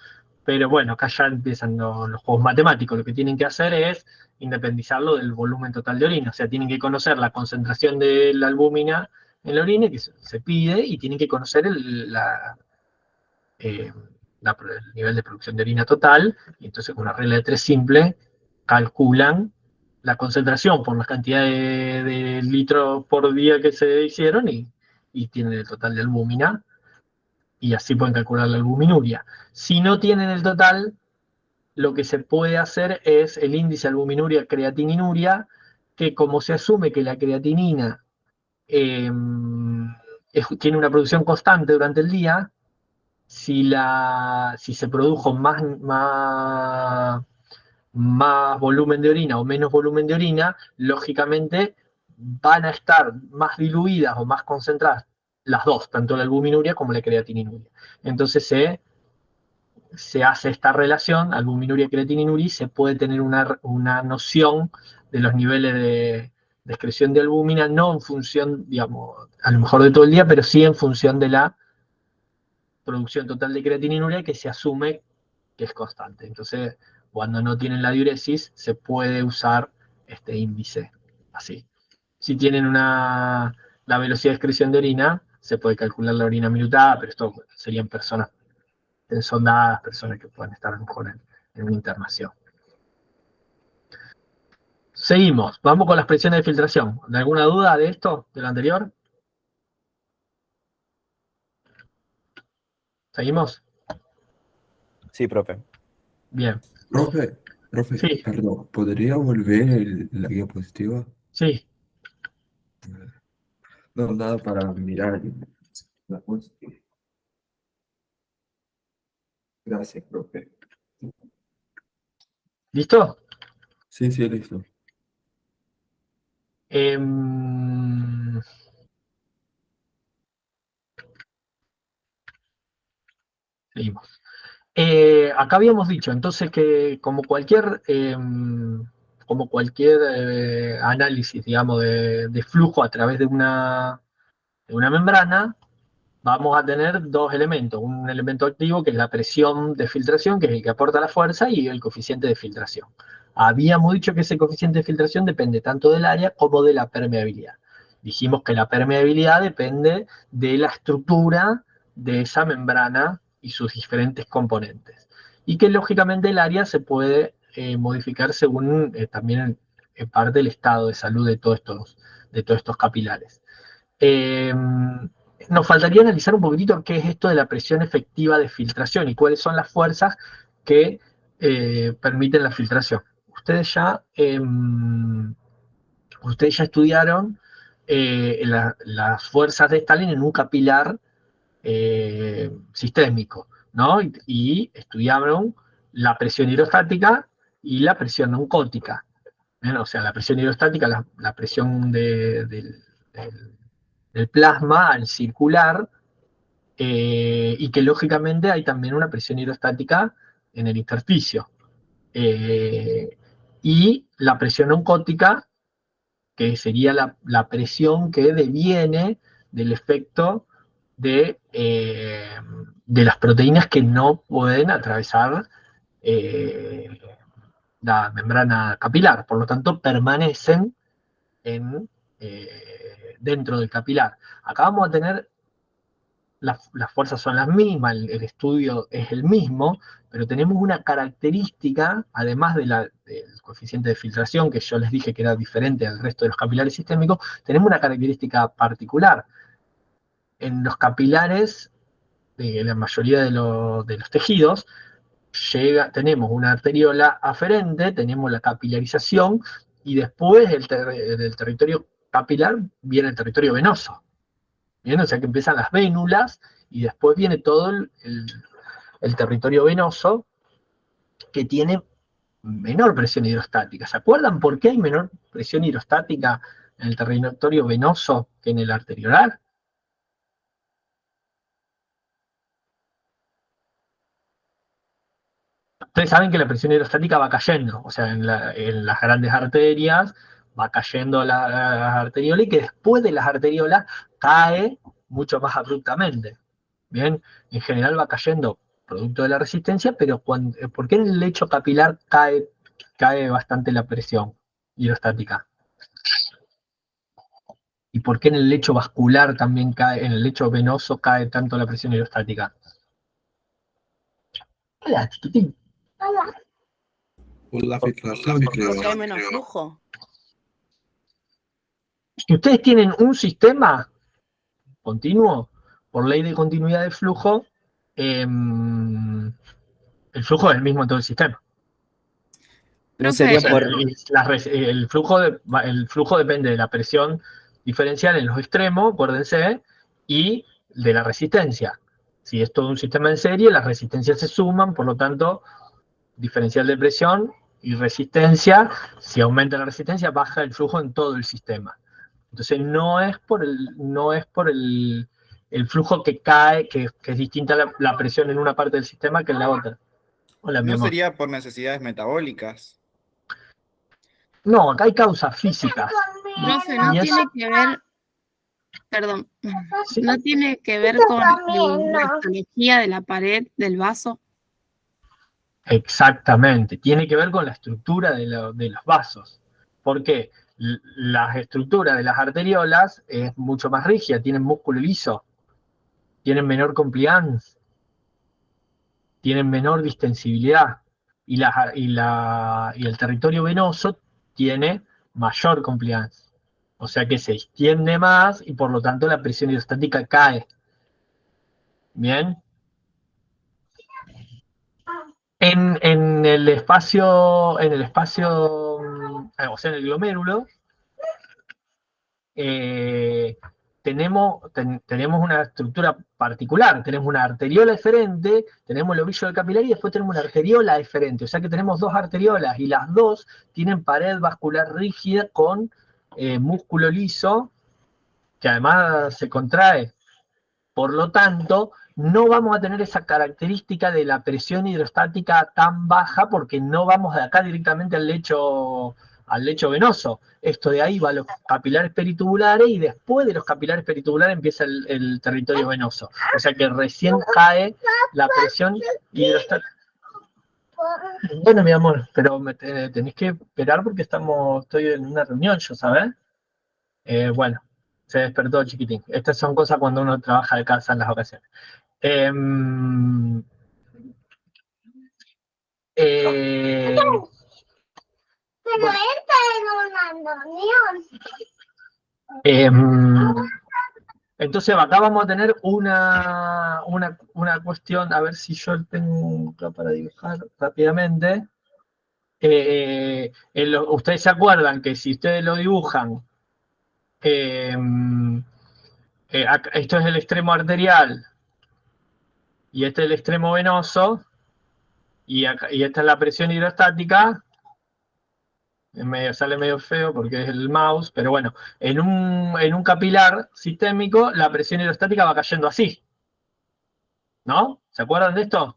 pero bueno, acá ya empiezan los juegos matemáticos. Lo que tienen que hacer es independizarlo del volumen total de orina, o sea, tienen que conocer la concentración de la albúmina en la orina, que se pide, y tienen que conocer el nivel de producción de orina total, y entonces con una regla de 3 simple, calculan la concentración por la cantidad de litros por día que se hicieron, y tienen el total de albúmina, y así pueden calcular la albuminuria. Si no tienen el total, lo que se puede hacer es el índice albuminuria-creatininuria, que como se asume que la creatinina tiene una producción constante durante el día, si se produjo más volumen de orina o menos volumen de orina, lógicamente van a estar más diluidas o más concentradas las dos, tanto la albuminuria como la creatininuria. Entonces se hace esta relación, albuminuria, creatininuria, y se puede tener una noción de los niveles de excreción de albúmina, no en función, digamos, a lo mejor de todo el día, pero sí en función de la producción total de creatininuria, que se asume que es constante. Entonces, cuando no tienen la diuresis, se puede usar este índice así. Si tienen la velocidad de excreción de orina, se puede calcular la orina minutada, pero esto serían personas ensondadas, personas que pueden estar a lo mejor en una internación. Seguimos, vamos con las presiones de filtración. ¿Alguna duda de esto, de lo anterior? ¿Seguimos? Sí, profe. Bien. Profe, Sí. perdón, ¿podría volver la diapositiva? Sí. No, nada para mirar la diapositiva. Gracias, profe. ¿Listo? Sí, listo. Seguimos. Acá habíamos dicho entonces que como cualquier análisis, digamos, de flujo a través de una membrana, vamos a tener dos elementos: un elemento activo, que es la presión de filtración, que es el que aporta la fuerza, y el coeficiente de filtración. Habíamos dicho que ese coeficiente de filtración depende tanto del área como de la permeabilidad. Dijimos que la permeabilidad depende de la estructura de esa membrana y sus diferentes componentes. Y que lógicamente el área se puede modificar según también en parte el estado de salud de todos estos capilares. Nos faltaría analizar un poquitito qué es esto de la presión efectiva de filtración y cuáles son las fuerzas que permiten la filtración. Ustedes ya estudiaron las fuerzas de Stalin en un capilar sistémico, ¿no? Y estudiaron la presión hidrostática y la presión oncótica. Bien, o sea, la presión hidrostática, la presión del plasma al circular, y que lógicamente hay también una presión hidrostática en el intersticio. Y la presión oncótica, que sería la presión que deviene del efecto de las proteínas que no pueden atravesar la membrana capilar, por lo tanto permanecen dentro del capilar. Acá vamos a tener, las fuerzas son las mismas, el estudio es el mismo, pero tenemos una característica, además del coeficiente de filtración, que yo les dije que era diferente al resto de los capilares sistémicos, tenemos una característica particular. En los capilares, de la mayoría de los tejidos, tenemos una arteriola aferente, tenemos la capilarización, y después del territorio capilar viene el territorio venoso. Bien, o sea que empiezan las vénulas, y después viene todo el territorio venoso, que tiene menor presión hidrostática. ¿Se acuerdan por qué hay menor presión hidrostática en el territorio venoso que en el arteriolar? Ustedes saben que la presión hidrostática va cayendo, o sea, en las grandes arterias va cayendo las arteriolas, y que después de las arteriolas cae mucho más abruptamente. Bien, en general va cayendo producto de la resistencia, pero ¿por qué en el lecho capilar cae bastante la presión hidrostática? ¿Y por qué en el lecho vascular también cae, en el lecho venoso cae tanto la presión hidrostática? Hola, chiquitín. Por la filtración, creo. Porque hay menos flujo. Si ustedes tienen un sistema continuo, por ley de continuidad de flujo, el flujo es el mismo en todo el sistema. No Profe, sería O sea, por... el flujo depende de la presión diferencial en los extremos, acuérdense, y de la resistencia. Si es todo un sistema en serie, las resistencias se suman, por lo tanto, diferencial de presión y resistencia, si aumenta la resistencia, baja el flujo en todo el sistema. Entonces no es por el flujo que cae, que es distinta la presión en una parte del sistema que en la otra. Hola, mi ¿No amor. sería por necesidades metabólicas? No, acá hay causas físicas. profe, no Y eso- tiene que ver, perdón, Sí. no tiene que ver con la histología de la pared del vaso. Exactamente, tiene que ver con la estructura de los vasos. ¿Por qué? La estructura de las arteriolas es mucho más rígida, tienen músculo liso, tienen menor compliance, tienen menor distensibilidad, y el territorio venoso tiene mayor compliance. O sea que se extiende más y por lo tanto la presión hidrostática cae. ¿Bien? En el espacio, o sea, en el glomérulo, tenemos una estructura particular. Tenemos una arteriola eferente, tenemos el ovillo del capilar, y después tenemos una arteriola eferente. O sea que tenemos dos arteriolas, y las dos tienen pared vascular rígida con músculo liso, que además se contrae. Por lo tanto, no vamos a tener esa característica de la presión hidrostática tan baja, porque no vamos de acá directamente al lecho venoso. Esto de ahí va a los capilares peritubulares, y después de los capilares peritubulares empieza el territorio venoso. O sea que recién cae la presión hidrostática. Bueno, mi amor, pero tenés que esperar porque estoy en una reunión, yo, ¿sabes? Bueno. Se despertó el chiquitín. Estas son cosas cuando uno trabaja de casa en las ocasiones. Pero entra en una reunión. Entonces acá vamos a tener una cuestión, a ver si yo tengo acá para dibujar rápidamente. Ustedes se acuerdan que si ustedes lo dibujan, esto es el extremo arterial y este es el extremo venoso, y esta es la presión hidrostática, Sale medio feo porque es el mouse, pero bueno, en un capilar sistémico la presión hidrostática va cayendo así. ¿No? ¿Se acuerdan de esto?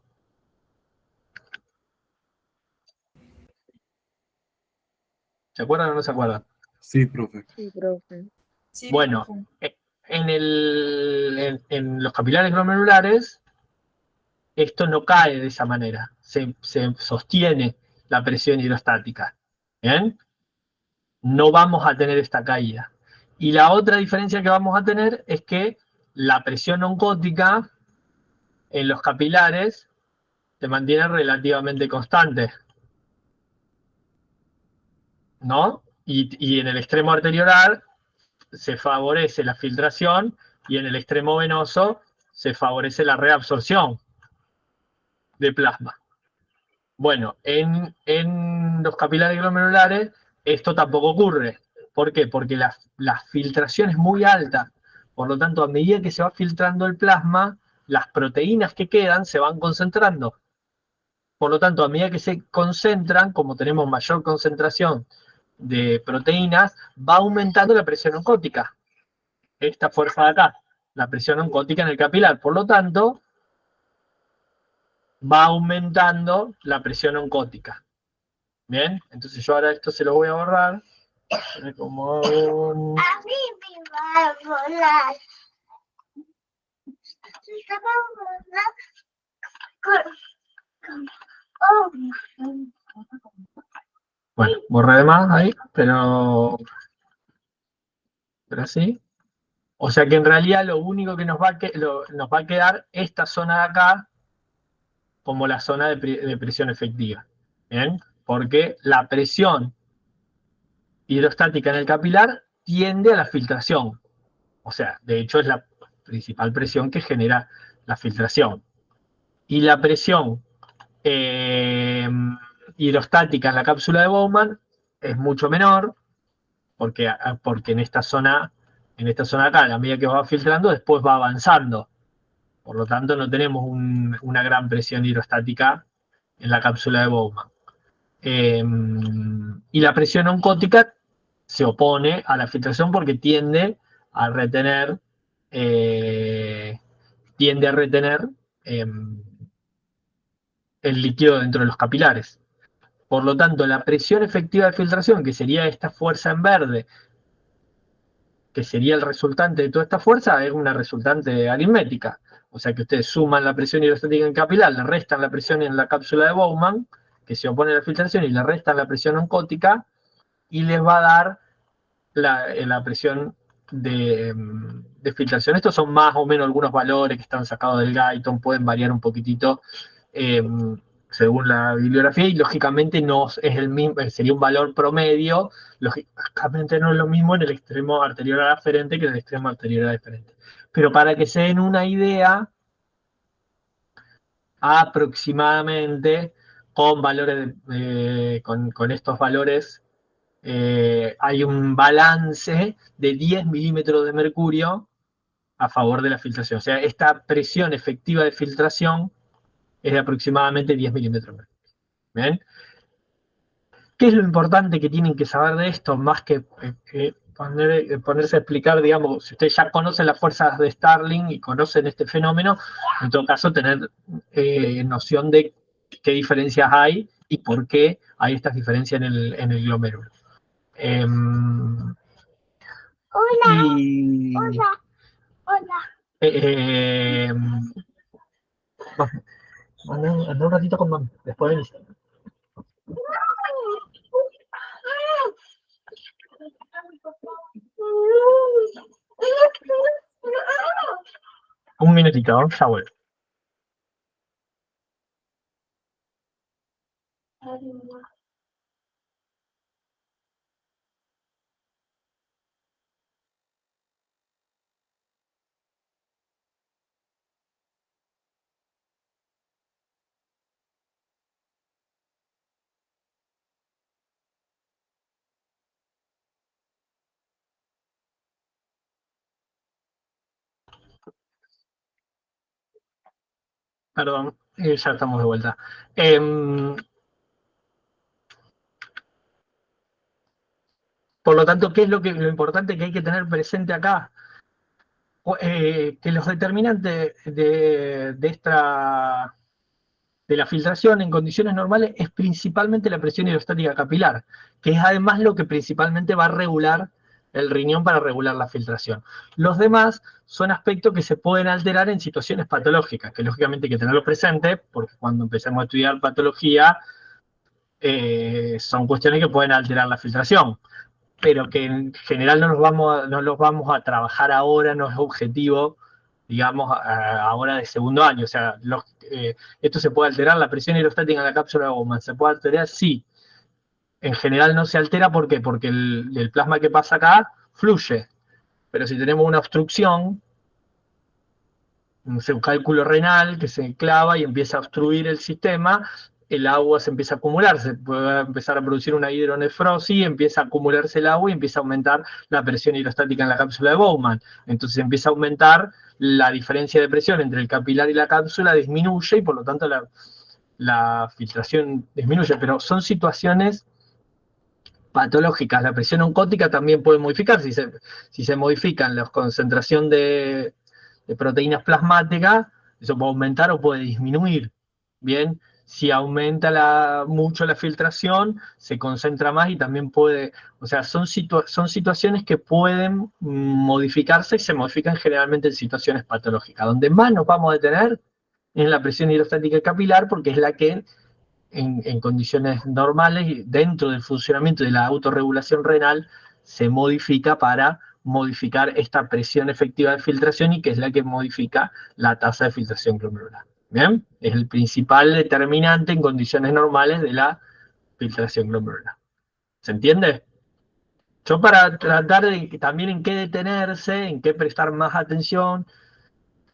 ¿Se acuerdan o no se acuerdan? Sí, profe. Sí, profe. Bueno, en los capilares glomerulares, esto no cae de esa manera. Se sostiene la presión hidrostática. ¿Bien? No vamos a tener esta caída. Y la otra diferencia que vamos a tener es que la presión oncótica en los capilares se mantiene relativamente constante. ¿No? Y en el extremo arteriolar se favorece la filtración y en el extremo venoso se favorece la reabsorción de plasma. Bueno, en los capilares glomerulares esto tampoco ocurre. ¿Por qué? Porque la filtración es muy alta. Por lo tanto, a medida que se va filtrando el plasma, las proteínas que quedan se van concentrando. Por lo tanto, a medida que se concentran, como tenemos mayor concentración de proteínas, va aumentando la presión oncótica. Esta fuerza de acá, la presión oncótica en el capilar. Por lo tanto, va aumentando la presión oncótica. Bien, entonces yo ahora esto se lo voy a borrar. Como un... A mí me va a volar. Se va a volar Bueno, borré de más ahí, pero así. O sea que en realidad lo único que nos va a quedar esta zona de acá como la zona de presión efectiva. ¿Bien? Porque la presión hidrostática en el capilar tiende a la filtración. O sea, de hecho es la principal presión que genera la filtración. Y la presión hidrostática en la cápsula de Bowman es mucho menor, porque en esta zona de acá, a la medida que va filtrando, después va avanzando. Por lo tanto, no tenemos una gran presión hidrostática en la cápsula de Bowman. Y la presión oncótica se opone a la filtración porque tiende a retener el líquido dentro de los capilares. Por lo tanto, la presión efectiva de filtración, que sería esta fuerza en verde, que sería el resultante de toda esta fuerza, es una resultante aritmética. O sea que ustedes suman la presión hidrostática en capilar, le restan la presión en la cápsula de Bowman, que se opone a la filtración, y le restan la presión oncótica, y les va a dar la presión de filtración. Estos son más o menos algunos valores que están sacados del Guyton, pueden variar un poquitito según la bibliografía, y lógicamente no es el mismo, sería un valor promedio, lógicamente no es lo mismo en el extremo arterial aferente que en el extremo arterial deferente. Pero para que se den una idea, aproximadamente con valores con estos valores hay un balance de 10 milímetros de mercurio a favor de la filtración. O sea, esta presión efectiva de filtración es de aproximadamente 10 milímetros de mercurio. ¿Bien? ¿Qué es lo importante que tienen que saber de esto? Más que ponerse a explicar, digamos, si ustedes ya conocen las fuerzas de Starling y conocen este fenómeno, en todo caso tener noción de qué diferencias hay y por qué hay estas diferencias en el glomérulo. Hola, Y hola, hola. Anda un ratito con mami, después venís. Un minutito, ya vuelvo. Perdón, ya estamos de vuelta. Por lo tanto, ¿qué es lo importante que hay que tener presente acá? Que los determinantes de la filtración en condiciones normales es principalmente la presión hidrostática capilar, que es además lo que principalmente va a regular el riñón para regular la filtración. Los demás son aspectos que se pueden alterar en situaciones patológicas, que lógicamente hay que tenerlo presente, porque cuando empecemos a estudiar patología, son cuestiones que pueden alterar la filtración, pero que en general no los vamos a trabajar ahora, no es objetivo, digamos, ahora de segundo año. O sea, esto se puede alterar, la presión hidrostática en la cápsula de Bowman, ¿se puede alterar? Sí. En general no se altera, ¿por qué? Porque el plasma que pasa acá fluye. Pero si tenemos una obstrucción, no sé, un cálculo renal que se clava y empieza a obstruir el sistema, el agua se empieza a acumular, se puede empezar a producir una hidronefrosis, empieza a acumularse el agua y empieza a aumentar la presión hidrostática en la cápsula de Bowman. Entonces empieza a aumentar la diferencia de presión entre el capilar y la cápsula, disminuye y por lo tanto la filtración disminuye. Pero son situaciones patológicas. La presión oncótica también puede modificar. Si se modifican la concentración de proteínas plasmáticas, eso puede aumentar o puede disminuir. Bien, si aumenta mucho la filtración, se concentra más y también puede, o sea, son situaciones que pueden modificarse y se modifican generalmente en situaciones patológicas. Donde más nos vamos a detener es en la presión hidrostática capilar, porque es la que en condiciones normales, dentro del funcionamiento de la autorregulación renal, se modifica para modificar esta presión efectiva de filtración y que es la que modifica la tasa de filtración glomerular. ¿Bien? Es el principal determinante en condiciones normales de la filtración glomerular. ¿Se entiende? Yo para tratar de también en qué detenerse, en qué prestar más atención,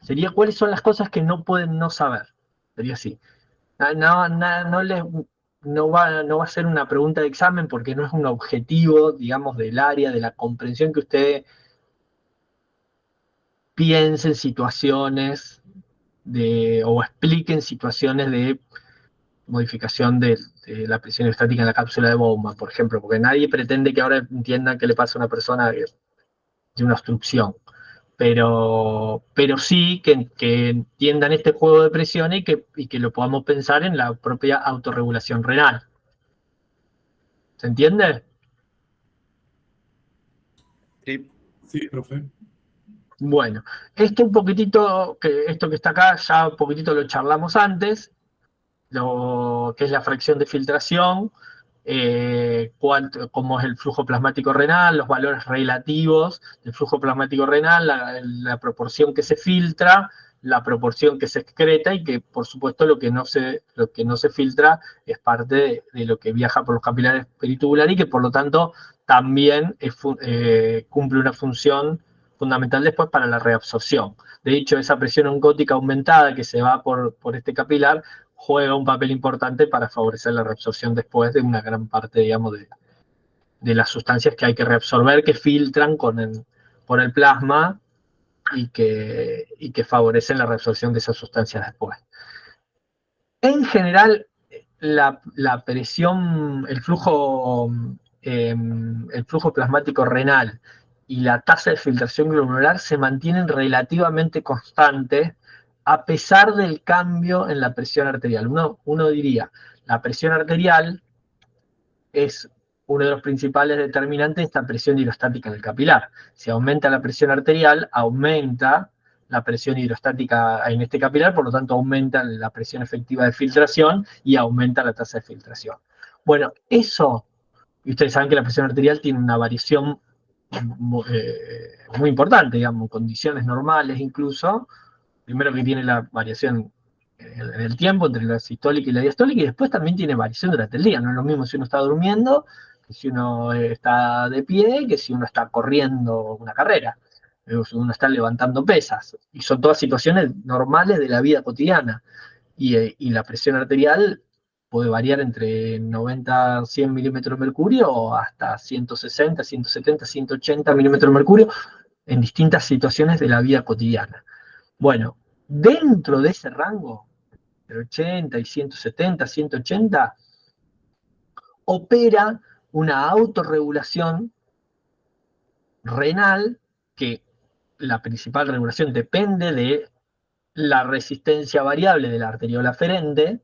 sería cuáles son las cosas que no pueden no saber. Sería así. No va a ser una pregunta de examen porque no es un objetivo, digamos, del área, de la comprensión que usted piense en situaciones o explique en situaciones de modificación de la presión estática en la cápsula de Bowman, por ejemplo, porque nadie pretende que ahora entiendan qué le pasa a una persona de una obstrucción. Pero sí que entiendan este juego de presión y que lo podamos pensar en la propia autorregulación renal. ¿Se entiende? Sí. Sí, profe. Bueno, esto que está acá, ya un poquitito lo charlamos antes, lo que es la fracción de filtración, cómo es el flujo plasmático renal, los valores relativos del flujo plasmático renal, la proporción que se filtra, la proporción que se excreta y que por supuesto lo que no se filtra es parte de lo que viaja por los capilares peritubulares y que por lo tanto también cumple una función fundamental después para la reabsorción. De hecho, esa presión oncótica aumentada que se va por este capilar juega un papel importante para favorecer la reabsorción después de una gran parte, digamos, de las sustancias que hay que reabsorber, que filtran por el plasma y que favorecen la reabsorción de esas sustancias después. En general, la presión, el flujo plasmático renal y la tasa de filtración glomerular se mantienen relativamente constantes a pesar del cambio en la presión arterial. Uno diría, la presión arterial es uno de los principales determinantes de esta presión hidrostática en el capilar. Si aumenta la presión arterial, aumenta la presión hidrostática en este capilar, por lo tanto aumenta la presión efectiva de filtración y aumenta la tasa de filtración. Bueno, eso, y ustedes saben que la presión arterial tiene una variación muy importante, digamos, en condiciones normales incluso. Primero que tiene la variación en el tiempo entre la sistólica y la diastólica, y después también tiene variación durante el día. No es lo mismo si uno está durmiendo, que si uno está de pie, que si uno está corriendo una carrera, si uno está levantando pesas. Y son todas situaciones normales de la vida cotidiana. Y la presión arterial puede variar entre 90 a 100 milímetros de mercurio o hasta 160, 170, 180 milímetros de mercurio en distintas situaciones de la vida cotidiana. Bueno, dentro de ese rango, entre 80 y 170, 180, opera una autorregulación renal, que la principal regulación depende de la resistencia variable de la arteriola aferente,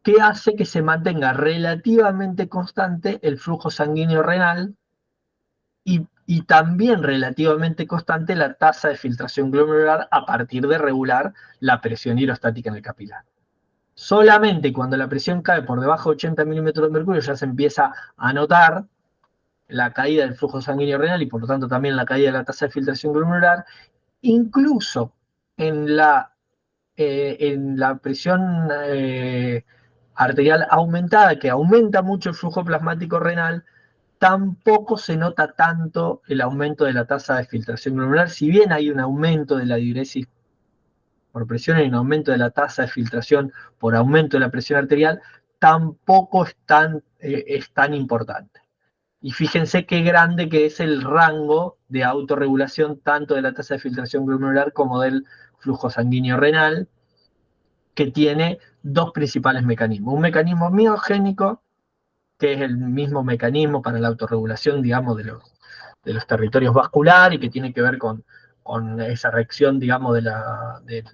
que hace que se mantenga relativamente constante el flujo sanguíneo renal y también relativamente constante la tasa de filtración glomerular a partir de regular la presión hidrostática en el capilar. Solamente cuando la presión cae por debajo de 80 milímetros de mercurio ya se empieza a notar la caída del flujo sanguíneo renal y por lo tanto también la caída de la tasa de filtración glomerular. Incluso en la presión arterial aumentada, que aumenta mucho el flujo plasmático renal, tampoco se nota tanto el aumento de la tasa de filtración glomerular. Si bien hay un aumento de la diuresis por presión y un aumento de la tasa de filtración por aumento de la presión arterial, tampoco es tan importante. Y fíjense qué grande que es el rango de autorregulación tanto de la tasa de filtración glomerular como del flujo sanguíneo renal, que tiene dos principales mecanismos. Un mecanismo miogénico, que es el mismo mecanismo para la autorregulación, digamos, de los territorios vasculares y que tiene que ver con esa reacción, digamos, del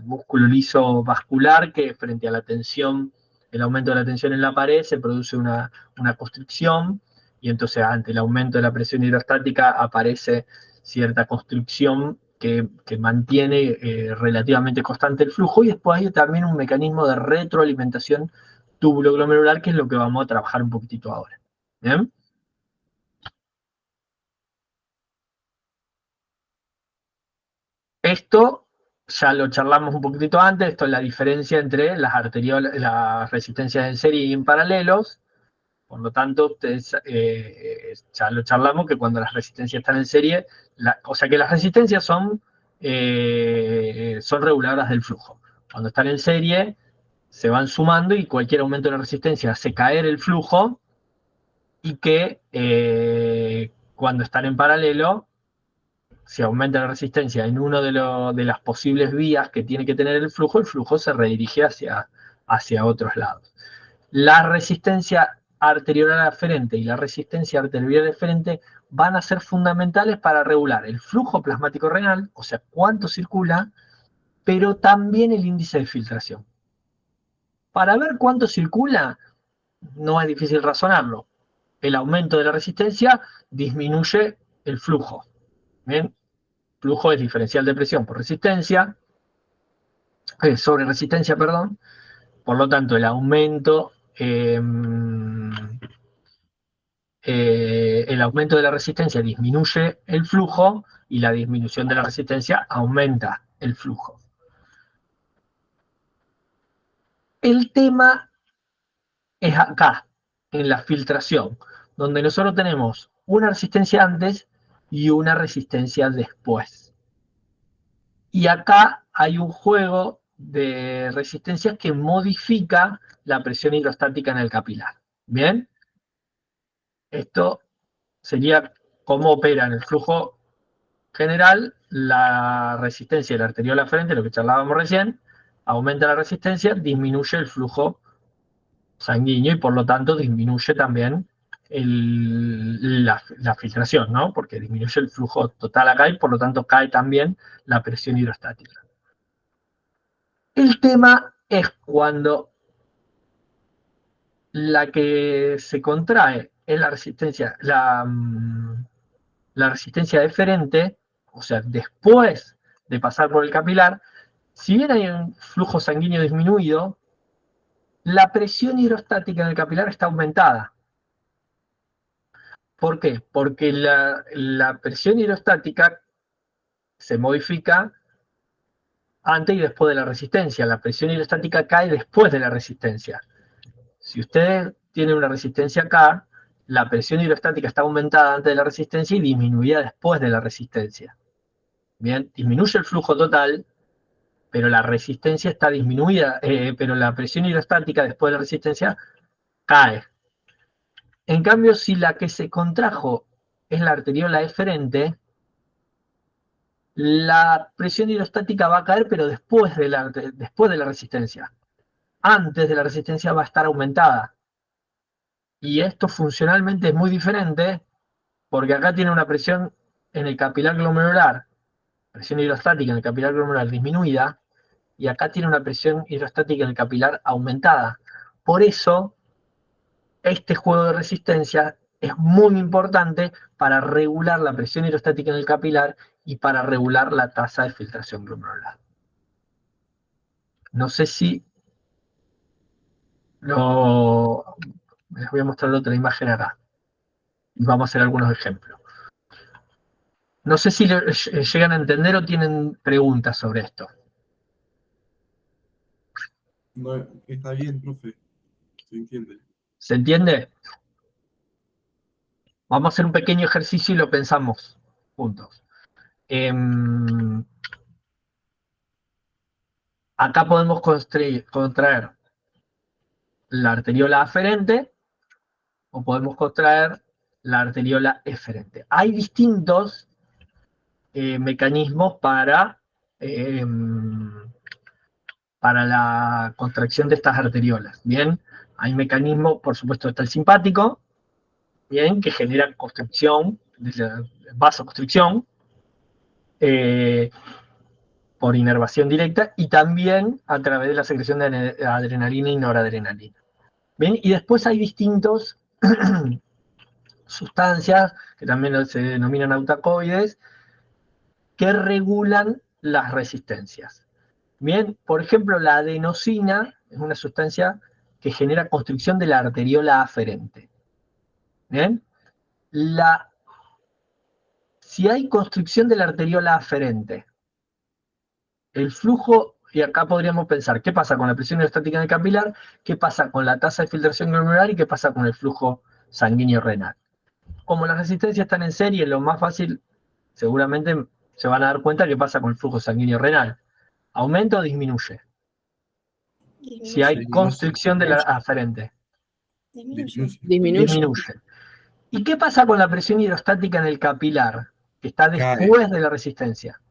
músculo liso vascular, que frente a la tensión, el aumento de la tensión en la pared, se produce una constricción, y entonces ante el aumento de la presión hidrostática aparece cierta constricción que mantiene relativamente constante el flujo, y después hay también un mecanismo de retroalimentación túbulo-glomerular, que es lo que vamos a trabajar un poquitito ahora. ¿Bien? Esto ya lo charlamos un poquitito antes, esto es la diferencia entre las resistencias en serie y en paralelos. Por lo tanto, ustedes ya lo charlamos, que cuando las resistencias están en serie, o sea que las resistencias son reguladoras del flujo. Cuando están en serie, se van sumando y cualquier aumento de la resistencia hace caer el flujo, y que cuando están en paralelo, si aumenta la resistencia en una de las posibles vías que tiene que tener el flujo se redirige hacia otros lados. La resistencia arteriolar aferente y la resistencia arteriolar eferente van a ser fundamentales para regular el flujo plasmático renal, o sea, cuánto circula, pero también el índice de filtración. Para ver cuánto circula, no es difícil razonarlo. El aumento de la resistencia disminuye el flujo. ¿Bien? Flujo es diferencial de presión por resistencia, sobre resistencia, perdón. Por lo tanto, el aumento de la resistencia disminuye el flujo y la disminución de la resistencia aumenta el flujo. El tema es acá, en la filtración, donde nosotros tenemos una resistencia antes y una resistencia después. Y acá hay un juego de resistencias que modifica la presión hidrostática en el capilar. ¿Bien? Esto sería cómo opera en el flujo general la resistencia de la arteriola aferente, lo que charlábamos recién, aumenta la resistencia, disminuye el flujo sanguíneo y por lo tanto disminuye también la filtración, ¿no? Porque disminuye el flujo total acá y por lo tanto cae también la presión hidrostática. El tema es cuando la que se contrae es la resistencia deferente, o sea, después de pasar por el capilar. Si bien hay un flujo sanguíneo disminuido, la presión hidrostática en el capilar está aumentada. ¿Por qué? Porque la presión hidrostática se modifica antes y después de la resistencia. La presión hidrostática cae después de la resistencia. Si usted tiene una resistencia acá, la presión hidrostática está aumentada antes de la resistencia y disminuida después de la resistencia. Bien, disminuye el flujo total, pero la resistencia está disminuida, pero la presión hidrostática después de la resistencia cae. En cambio, si la que se contrajo es la arteriola eferente, la presión hidrostática va a caer, pero después de la resistencia. Antes de la resistencia va a estar aumentada. Y esto funcionalmente es muy diferente Porque acá tiene una presión en el capilar glomerular, presión hidrostática en el capilar glomerular disminuida, y acá tiene una presión hidrostática en el capilar aumentada. Por eso, este juego de resistencia es muy importante para regular la presión hidrostática en el capilar y para regular la tasa de filtración glomerular. No sé si les voy a mostrar otra imagen acá. Y vamos a hacer algunos ejemplos. No sé si llegan a entender o tienen preguntas sobre esto. No, está bien, profe. Se entiende. ¿Se entiende? Vamos a hacer un pequeño ejercicio y lo pensamos juntos. Acá podemos contraer la arteriola aferente o podemos contraer la arteriola eferente. Hay distintos mecanismos para la contracción de estas arteriolas. Bien, hay mecanismos, por supuesto, está el simpático, bien, que genera constricción, vasoconstricción, por inervación directa, y también a través de la secreción de adrenalina y noradrenalina. Bien, y después hay distintos sustancias, que también se denominan autacoides, que regulan las resistencias. Bien, por ejemplo, la adenosina es una sustancia que genera constricción de la arteriola aferente. Bien, si hay constricción de la arteriola aferente, el flujo, y acá podríamos pensar, ¿qué pasa con la presión hidrostática en el capilar? ¿Qué pasa con la tasa de filtración glomerular? ¿Y qué pasa con el flujo sanguíneo renal? Como las resistencias están en serie, lo más fácil, seguramente se van a dar cuenta que pasa con el flujo sanguíneo renal. ¿Aumenta o disminuye? Si hay constricción de la aferente. Disminuye. Disminuye. ¿Y qué pasa con la presión hidrostática en el capilar? Que está después de la resistencia.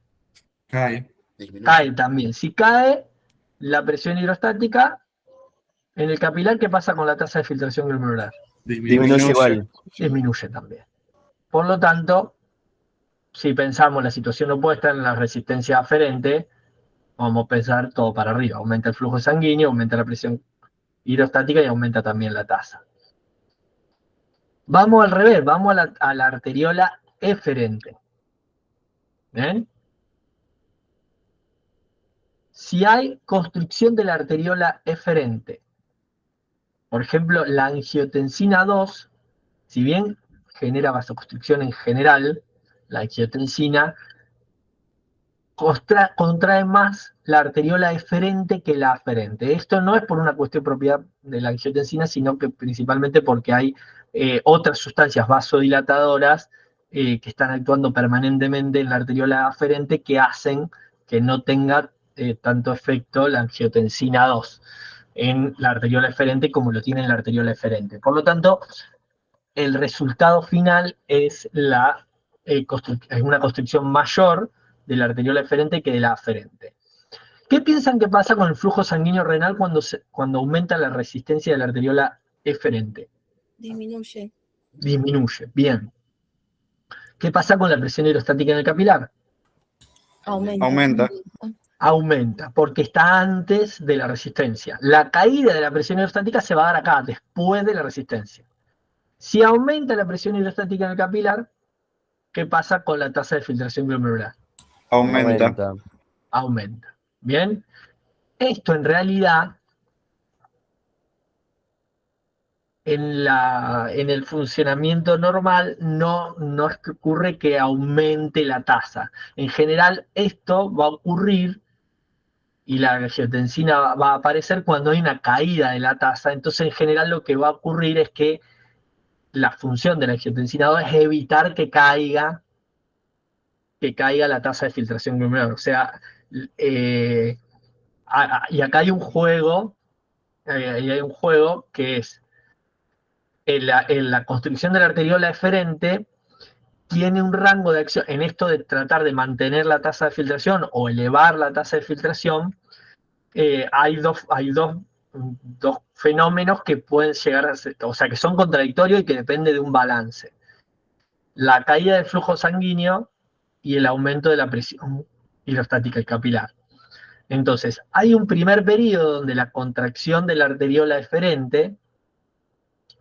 Cae. Cae también. Si cae la presión hidrostática en el capilar, ¿qué pasa con la tasa de filtración glomerular? Disminuye igual. Disminuye también. Por lo tanto, si pensamos la situación opuesta en la resistencia aferente, vamos a pensar todo para arriba. Aumenta el flujo sanguíneo, aumenta la presión hidrostática y aumenta también la tasa. Vamos al revés, vamos a la arteriola eferente. ¿Ven? Si hay constricción de la arteriola eferente, por ejemplo, la angiotensina 2, si bien genera vasoconstricción en general, la angiotensina contrae más la arteriola eferente que la aferente. Esto no es por una cuestión propia de la angiotensina, sino que principalmente porque hay otras sustancias vasodilatadoras que están actuando permanentemente en la arteriola aferente que hacen que no tenga tanto efecto la angiotensina 2 en la arteriola eferente como lo tiene en la arteriola eferente. Por lo tanto, el resultado final es una constricción mayor de la arteriola eferente que de la aferente. ¿Qué piensan que pasa con el flujo sanguíneo renal cuando aumenta la resistencia de la arteriola eferente? Disminuye. Disminuye, bien. ¿Qué pasa con la presión hidrostática en el capilar? Aumenta. Aumenta, porque está antes de la resistencia. La caída de la presión hidrostática se va a dar acá, después de la resistencia. Si aumenta la presión hidrostática en el capilar, ¿qué pasa con la tasa de filtración glomerular? Aumenta. Aumenta. Bien. Esto en realidad, en el funcionamiento normal, no es que ocurre que aumente la tasa. En general, esto va a ocurrir y la angiotensina va a aparecer cuando hay una caída de la tasa. Entonces, en general, lo que va a ocurrir es que la función de la angiotensina 2 es evitar que caiga la tasa de filtración glomerular. O sea, y acá hay un juego, que es en la constricción de la arteriola eferente tiene un rango de acción en esto de tratar de mantener la tasa de filtración o elevar la tasa de filtración. Hay dos fenómenos que pueden llegar a ser, o sea, que son contradictorios y que depende de un balance. la caída del flujo sanguíneo y el aumento de la presión hidrostática y capilar. Entonces, hay un primer periodo donde la contracción de la arteriola eferente,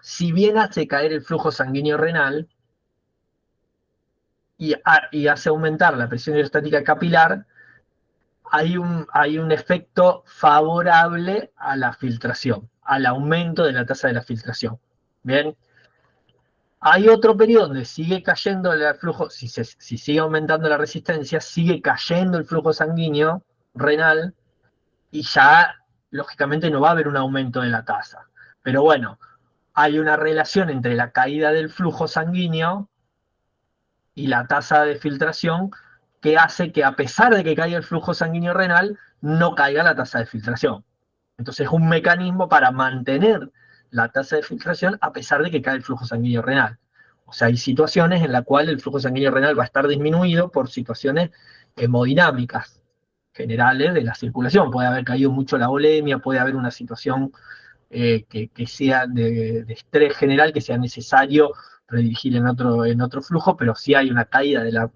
si bien hace caer el flujo sanguíneo renal y hace aumentar la presión hidrostática capilar, hay un efecto favorable a la filtración, al aumento de la tasa de la filtración. Bien. Hay otro periodo donde sigue cayendo el flujo, si sigue aumentando la resistencia, sigue cayendo el flujo sanguíneo renal y ya, lógicamente, no va a haber un aumento de la tasa. Pero bueno, hay una relación entre la caída del flujo sanguíneo y la tasa de filtración que hace que, a pesar de que caiga el flujo sanguíneo renal, no caiga la tasa de filtración. Entonces es un mecanismo para mantener la tasa de filtración a pesar de que cae el flujo sanguíneo renal. O sea, hay situaciones en las cuales el flujo sanguíneo renal va a estar disminuido por situaciones hemodinámicas generales de la circulación. Puede haber caído mucho la volemia, puede haber una situación que sea de estrés general, que sea necesario redirigir en otro flujo, pero si hay una caída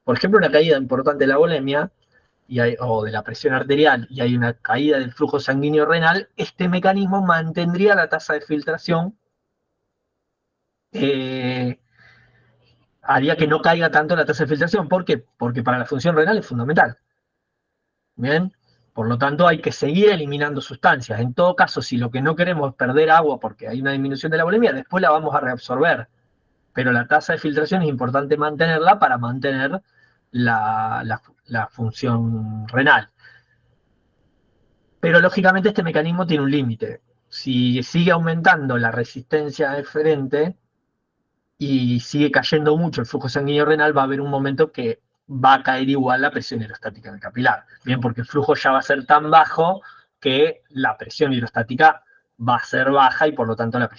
por ejemplo, una caída importante de la volemia, o de la presión arterial, y hay una caída del flujo sanguíneo renal, este mecanismo mantendría la tasa de filtración, haría que no caiga tanto la tasa de filtración. ¿Por qué? Porque para la función renal es fundamental. Bien, por lo tanto hay que seguir eliminando sustancias. En todo caso, si lo que no queremos es perder agua porque hay una disminución de la volemia, después la vamos a reabsorber. Pero la tasa de filtración es importante mantenerla para mantener la función renal. Pero lógicamente este mecanismo tiene un límite. Si sigue aumentando la resistencia eferente y sigue cayendo mucho el flujo sanguíneo renal, va a haber un momento que va a caer igual la presión hidrostática del capilar. Bien, porque el flujo ya va a ser tan bajo que la presión hidrostática va a ser baja y por lo tanto la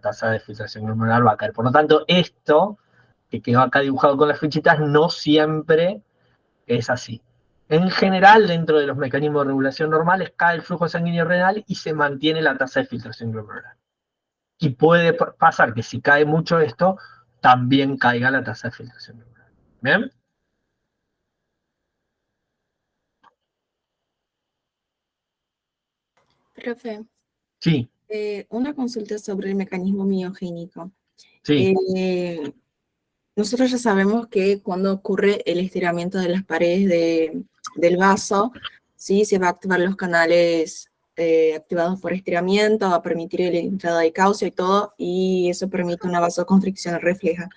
tasa de filtración glomerular va a caer. Por lo tanto, esto que quedó acá dibujado con las fichitas no siempre es así. En general, dentro de los mecanismos de regulación normales, cae el flujo sanguíneo renal y se mantiene la tasa de filtración glomerular. Y puede pasar que si cae mucho esto, también caiga la tasa de filtración glomerular. ¿Bien? Profe, Sí, una consulta sobre el mecanismo miogénico. sí. Nosotros ya sabemos que cuando ocurre el estiramiento de las paredes del vaso, sí, se va a activar los canales activados por estiramiento, va a permitir la entrada de caucho y todo, y eso permite una vasoconstricción refleja.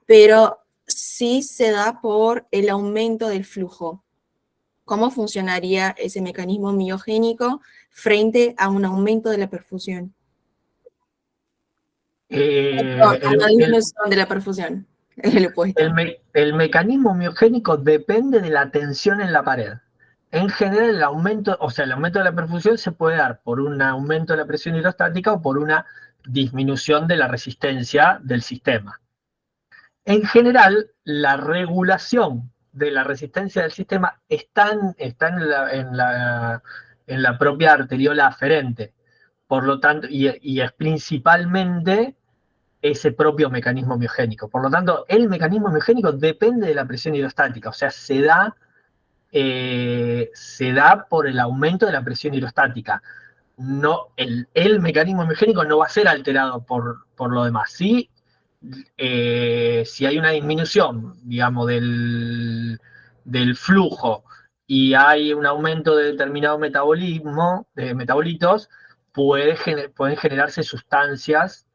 Pero sí se da por el aumento del flujo. ¿Cómo funcionaría ese mecanismo miogénico frente a un aumento de la perfusión? A la disminución de la perfusión. El mecanismo miogénico depende de la tensión en la pared. En general, el aumento de la perfusión se puede dar por un aumento de la presión hidrostática o por una disminución de la resistencia del sistema. En general, la regulación de la resistencia del sistema está en la propia arteriola aferente. Por lo tanto, y es principalmente ese propio mecanismo miogénico. Por lo tanto, el mecanismo miogénico depende de la presión hidrostática, o sea, se da por el aumento de la presión hidrostática. No, el mecanismo miogénico no va a ser alterado por lo demás. Sí, si hay una disminución, digamos, del flujo y hay un aumento de determinado metabolismo, de metabolitos, pueden generarse sustancias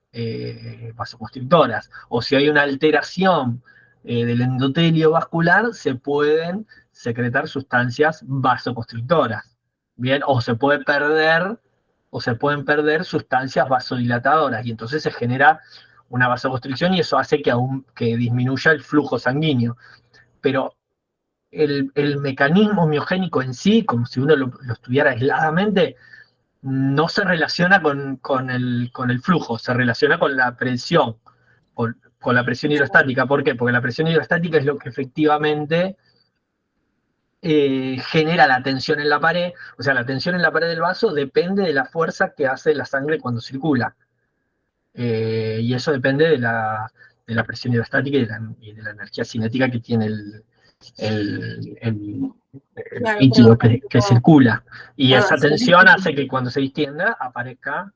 vasoconstrictoras. O si hay una alteración del endotelio vascular, se pueden secretar sustancias vasoconstrictoras. Bien, o se pueden perder sustancias vasodilatadoras, y entonces se genera una vasoconstricción y eso hace que disminuya el flujo sanguíneo. Pero el mecanismo miogénico en sí, como si uno lo estudiara aisladamente, no se relaciona con el flujo, se relaciona con la presión, con la presión hidrostática. ¿Por qué? Porque la presión hidrostática es lo que efectivamente genera la tensión en la pared. O sea, la tensión en la pared del vaso depende de la fuerza que hace la sangre cuando circula. Y eso depende la presión hidrostática y de la energía cinética que tiene el Claro, líquido pero que circula. Y Perdón, esa sí. tensión hace que cuando se distienda aparezca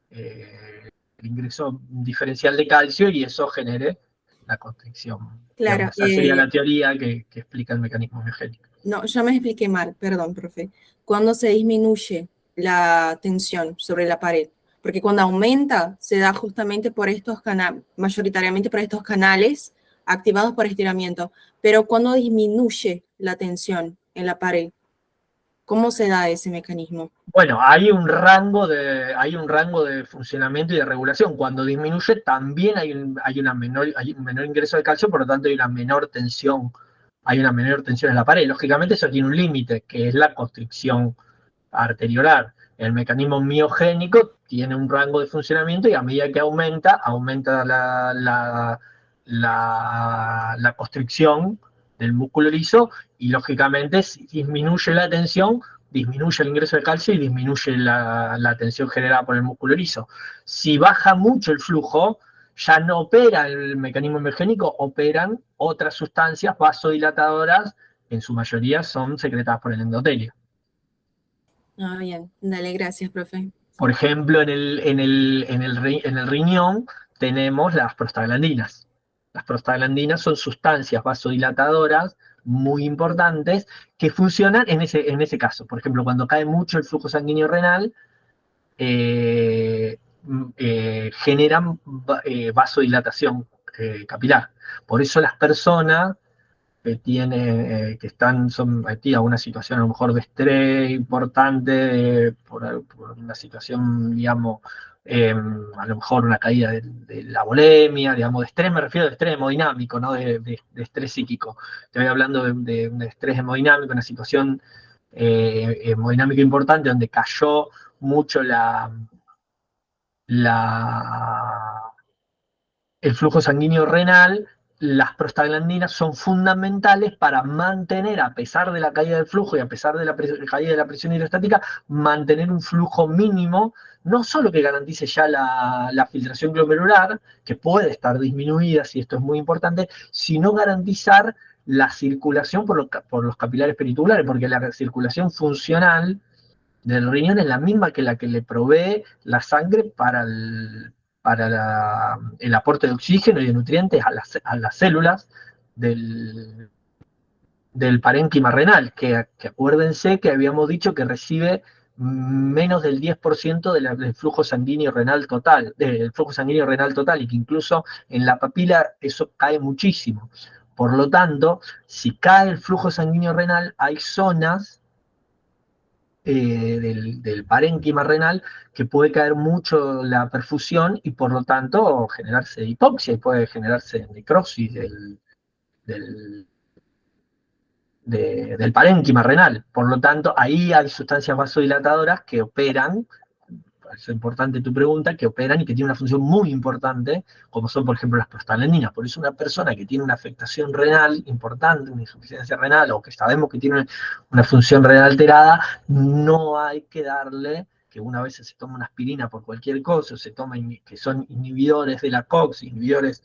el ingreso diferencial de calcio y eso genere la constricción. Claro, Digamos, esa sería la teoría que explica el mecanismo biogénico. no, yo me expliqué mal, perdón, profe. Cuando se disminuye la tensión sobre la pared, porque cuando aumenta se da justamente por estos canales, mayoritariamente por estos canales activados por estiramiento, pero cuando disminuye la tensión en la pared, ¿cómo se da ese mecanismo? Bueno, hay un rango de funcionamiento y de regulación. Cuando disminuye también hay un menor ingreso de calcio, por lo tanto hay una menor tensión en la pared. Lógicamente eso tiene un límite, que es la constricción arteriolar. El mecanismo miogénico tiene un rango de funcionamiento y a medida que aumenta la constricción del músculo liso y lógicamente si disminuye la tensión, disminuye el ingreso de calcio y disminuye la tensión generada por el músculo liso. Si baja mucho el flujo, ya no opera el mecanismo miogénico, operan otras sustancias vasodilatadoras, que en su mayoría son secretadas por el endotelio. Ah, bien, dale, gracias, profe. Por ejemplo, en el riñón tenemos las prostaglandinas. Las prostaglandinas son sustancias vasodilatadoras muy importantes que funcionan en ese caso. Por ejemplo, cuando cae mucho el flujo sanguíneo renal, generan vasodilatación capilar. Por eso las personas que están sometidas a una situación a lo mejor de estrés importante, por una situación, digamos, a lo mejor una caída de la volemia, digamos, de estrés, me refiero de estrés hemodinámico, no de estrés psíquico. Estoy hablando de estrés hemodinámico, una situación hemodinámica importante donde cayó mucho el flujo sanguíneo renal. Las prostaglandinas son fundamentales para mantener, a pesar de la caída del flujo y a pesar de la caída de la presión hidrostática, mantener un flujo mínimo, no solo que garantice ya la filtración glomerular, que puede estar disminuida, si esto es muy importante, sino garantizar la circulación por los capilares peritubulares, porque la circulación funcional del riñón es la misma que la que le provee la sangre para el aporte de oxígeno y de nutrientes a las células del parénquima renal, que acuérdense que habíamos dicho que recibe menos del 10% del flujo sanguíneo renal total, y que incluso en la papila eso cae muchísimo. Por lo tanto, si cae el flujo sanguíneo renal, hay zonas del parénquima renal que puede caer mucho la perfusión y por lo tanto generarse hipoxia y puede generarse necrosis del parénquima renal. Por lo tanto, ahí hay sustancias vasodilatadoras que operan, por eso es importante tu pregunta, que operan y que tienen una función muy importante, como son, por ejemplo, las prostaglandinas. Por eso una persona que tiene una afectación renal importante, una insuficiencia renal, o que sabemos que tiene una función renal alterada, no hay que darle, que una vez se toma una aspirina por cualquier cosa, que son inhibidores de la COX, inhibidores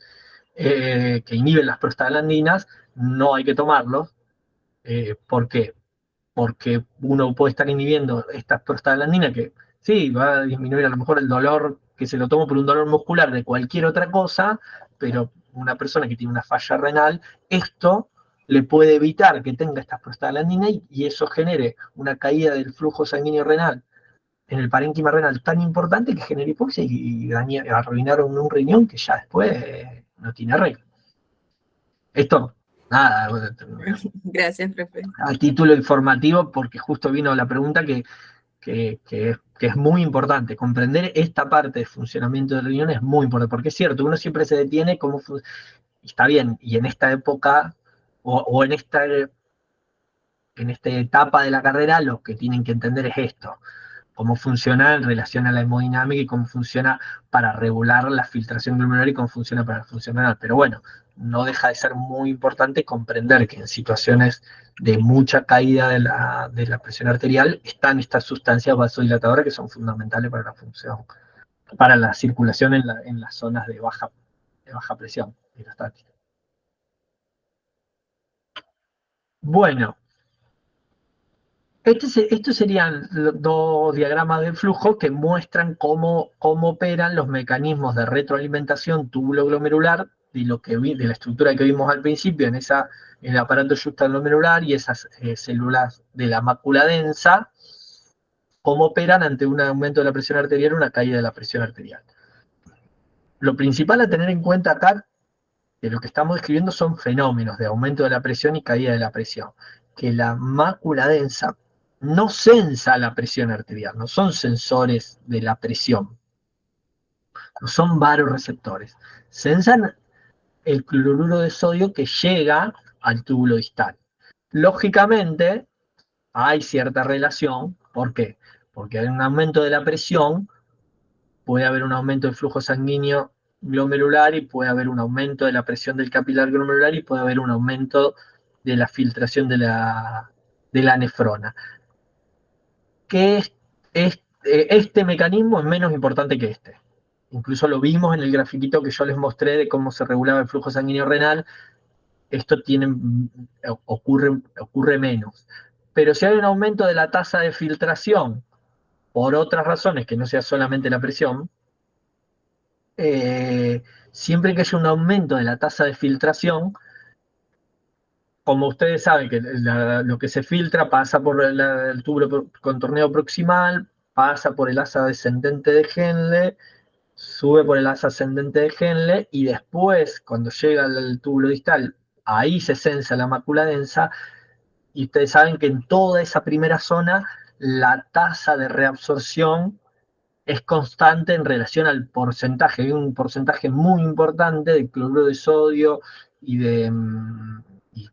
que inhiben las prostaglandinas, no hay que tomarlos. ¿Por qué? Porque uno puede estar inhibiendo estas prostaglandinas que sí, va a disminuir a lo mejor el dolor que se lo toma por un dolor muscular de cualquier otra cosa, pero una persona que tiene una falla renal, esto le puede evitar que tenga estas prostaglandinas y eso genere una caída del flujo sanguíneo renal en el parénquima renal tan importante que genera hipoxia y arruinar un riñón que ya después no tiene arreglo. Esto, nada, Gracias, profe. a título informativo, porque justo vino la pregunta que es muy importante. Comprender esta parte de funcionamiento del riñón es muy importante, porque es cierto, uno siempre se detiene como está bien, y en esta época, o en esta etapa de la carrera, lo que tienen que entender es esto, cómo funciona en relación a la hemodinámica y cómo funciona para regular la filtración glomerular y cómo funciona para la función renal. Pero bueno, no deja de ser muy importante comprender que en situaciones de mucha caída de la presión arterial están estas sustancias vasodilatadoras que son fundamentales para la función, para la circulación en las zonas de baja presión. hidrostática. Bueno, estos serían dos diagramas de flujo que muestran cómo operan los mecanismos de retroalimentación túbulo-glomerular de la estructura que vimos al principio en el aparato yuxtaglomerular y esas células de la mácula densa, cómo operan ante un aumento de la presión arterial o una caída de la presión arterial. Lo principal a tener en cuenta acá, que lo que estamos describiendo son fenómenos de aumento de la presión y caída de la presión, que la mácula densa no sensa la presión arterial, no son sensores de la presión, no son varoreceptores, sensan el cloruro de sodio que llega al túbulo distal. Lógicamente, hay cierta relación. ¿Por qué? Porque hay un aumento de la presión, puede haber un aumento del flujo sanguíneo glomerular y puede haber un aumento de la presión del capilar glomerular y puede haber un aumento de la filtración de la nefrona. Que este mecanismo es menos importante que este. Incluso lo vimos en el grafiquito que yo les mostré de cómo se regulaba el flujo sanguíneo renal. Esto ocurre menos. Pero si hay un aumento de la tasa de filtración por otras razones que no sea solamente la presión, siempre que haya un aumento de la tasa de filtración, como ustedes saben que lo que se filtra pasa por el túbulo contorneo proximal, pasa por el asa descendente de Henle, sube por el asa ascendente de Henle y después, cuando llega al túbulo distal, ahí se sensa la mácula densa y ustedes saben que en toda esa primera zona la tasa de reabsorción es constante en relación al porcentaje. Hay un porcentaje muy importante de cloruro de sodio y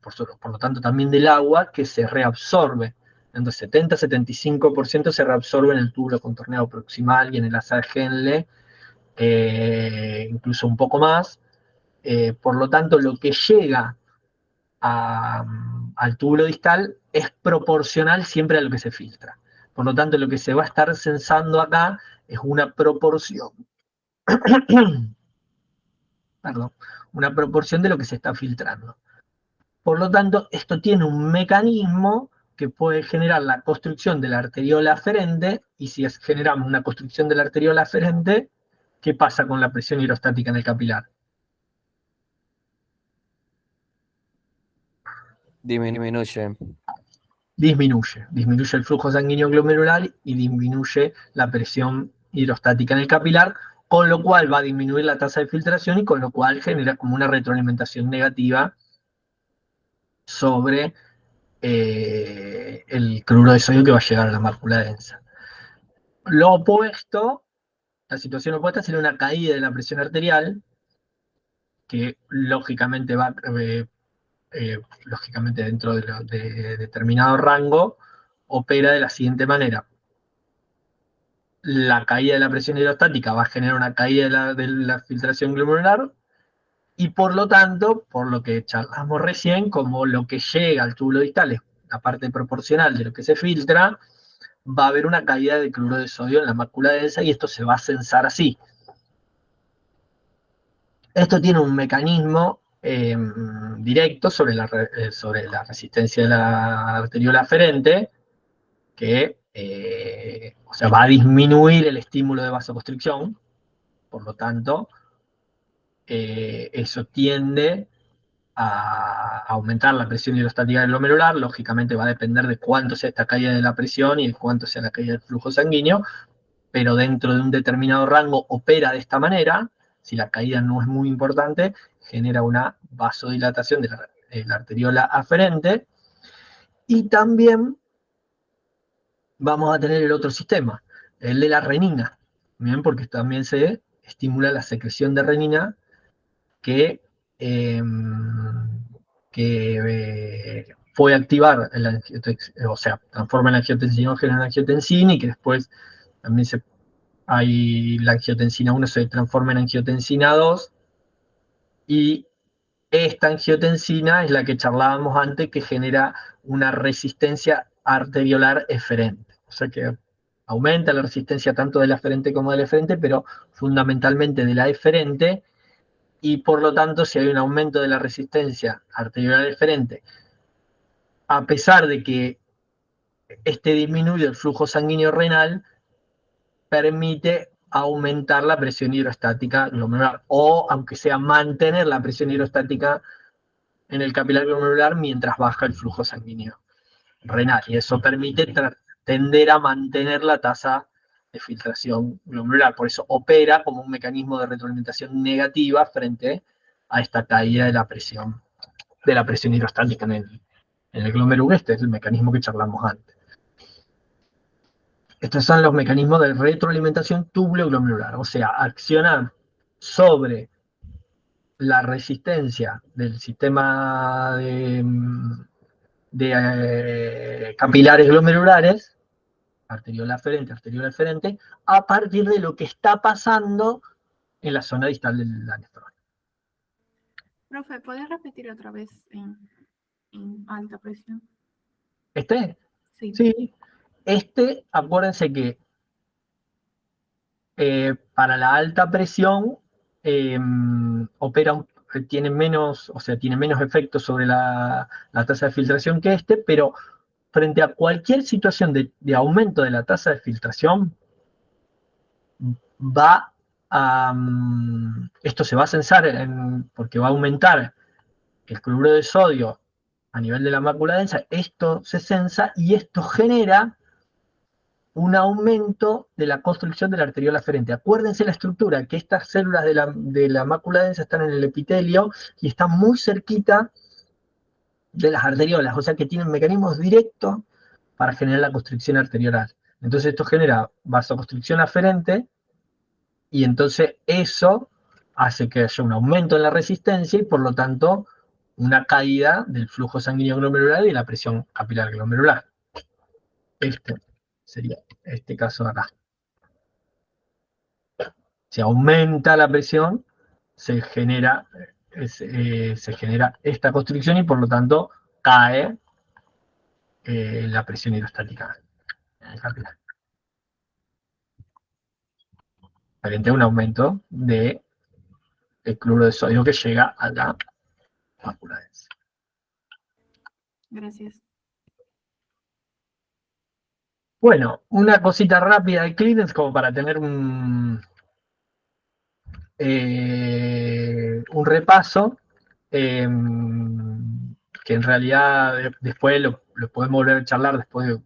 por lo tanto también del agua que se reabsorbe. Entonces 70-75% se reabsorbe en el túbulo contorneado proximal y en el asa de Henle, incluso un poco más. Por lo tanto, lo que llega al túbulo distal es proporcional siempre a lo que se filtra. Por lo tanto, lo que se va a estar censando acá es una proporción. Perdón, una proporción de lo que se está filtrando. Por lo tanto, esto tiene un mecanismo que puede generar la construcción de la arteriola aferente, y si generamos una construcción de la arteriola aferente, ¿qué pasa con la presión hidrostática en el capilar? Disminuye. Disminuye el flujo sanguíneo glomerular y disminuye la presión hidrostática en el capilar, con lo cual va a disminuir la tasa de filtración y con lo cual genera como una retroalimentación negativa sobre el cloruro de sodio que va a llegar a la mácula densa. Lo opuesto, la situación opuesta sería una caída de la presión arterial, que lógicamente va lógicamente dentro de determinado rango, opera de la siguiente manera. La caída de la presión hidrostática va a generar una caída de la filtración glomerular y por lo tanto, por lo que charlamos recién, como lo que llega al túbulo distal es la parte proporcional de lo que se filtra, va a haber una caída de cloruro de sodio en la mácula densa y esto se va a censar así. Esto tiene un mecanismo directo sobre la resistencia de la arteriola aferente, que va a disminuir el estímulo de vasoconstricción, por lo tanto, eso tiende a aumentar la presión hidrostática glomerular. Lógicamente va a depender de cuánto sea esta caída de la presión y de cuánto sea la caída del flujo sanguíneo, pero dentro de un determinado rango opera de esta manera. Si la caída no es muy importante, genera una vasodilatación de la arteriola aferente. Y también vamos a tener el otro sistema, el de la renina, ¿bien? Porque también se estimula la secreción de renina que puede activar, transforma la angiotensinógena en angiotensina y que después también la angiotensina 1 se transforma en angiotensina 2 y esta angiotensina es la que charlábamos antes que genera una resistencia arteriolar eferente. O sea que aumenta la resistencia tanto de la aferente como de la eferente, pero fundamentalmente de la eferente, y por lo tanto, si hay un aumento de la resistencia arterial deferente, a pesar de que este disminuye el flujo sanguíneo renal, permite aumentar la presión hidrostática glomerular, o aunque sea mantener la presión hidrostática en el capilar glomerular mientras baja el flujo sanguíneo renal, y eso permite tender a mantener la tasa de filtración glomerular. Por eso opera como un mecanismo de retroalimentación negativa frente a esta caída de la presión hidrostática en el glomérulo. Este es el mecanismo que charlamos antes. Estos son los mecanismos de retroalimentación túbulo-glomerular, o sea, accionar sobre la resistencia del sistema de capilares glomerulares, arteriola aferente, a partir de lo que está pasando en la zona distal de la nefrona. Profe, ¿puedes repetir otra vez en alta presión? Sí. Acuérdense que para la alta presión tiene menos efecto sobre la tasa de filtración que pero frente a cualquier situación de aumento de la tasa de filtración, esto se va a censar porque va a aumentar el cloruro de sodio a nivel de la mácula densa. Esto se censa y esto genera un aumento de la construcción de la arteriola aferente. Acuérdense la estructura, que estas células de la mácula densa están en el epitelio y están muy cerquita de las arteriolas, o sea que tienen mecanismos directos para generar la constricción arteriolar. Entonces esto genera vasoconstricción aferente, y entonces eso hace que haya un aumento en la resistencia y por lo tanto una caída del flujo sanguíneo glomerular y de la presión capilar glomerular. Este sería este caso de acá. Si aumenta la presión, se genera esta constricción y por lo tanto cae la presión hidrostática en el capilar. Frente a un aumento del cloruro de sodio que llega a la mácula densa. Gracias. Bueno, una cosita rápida de Clearance como para tener un repaso, que en realidad después lo podemos volver a charlar después de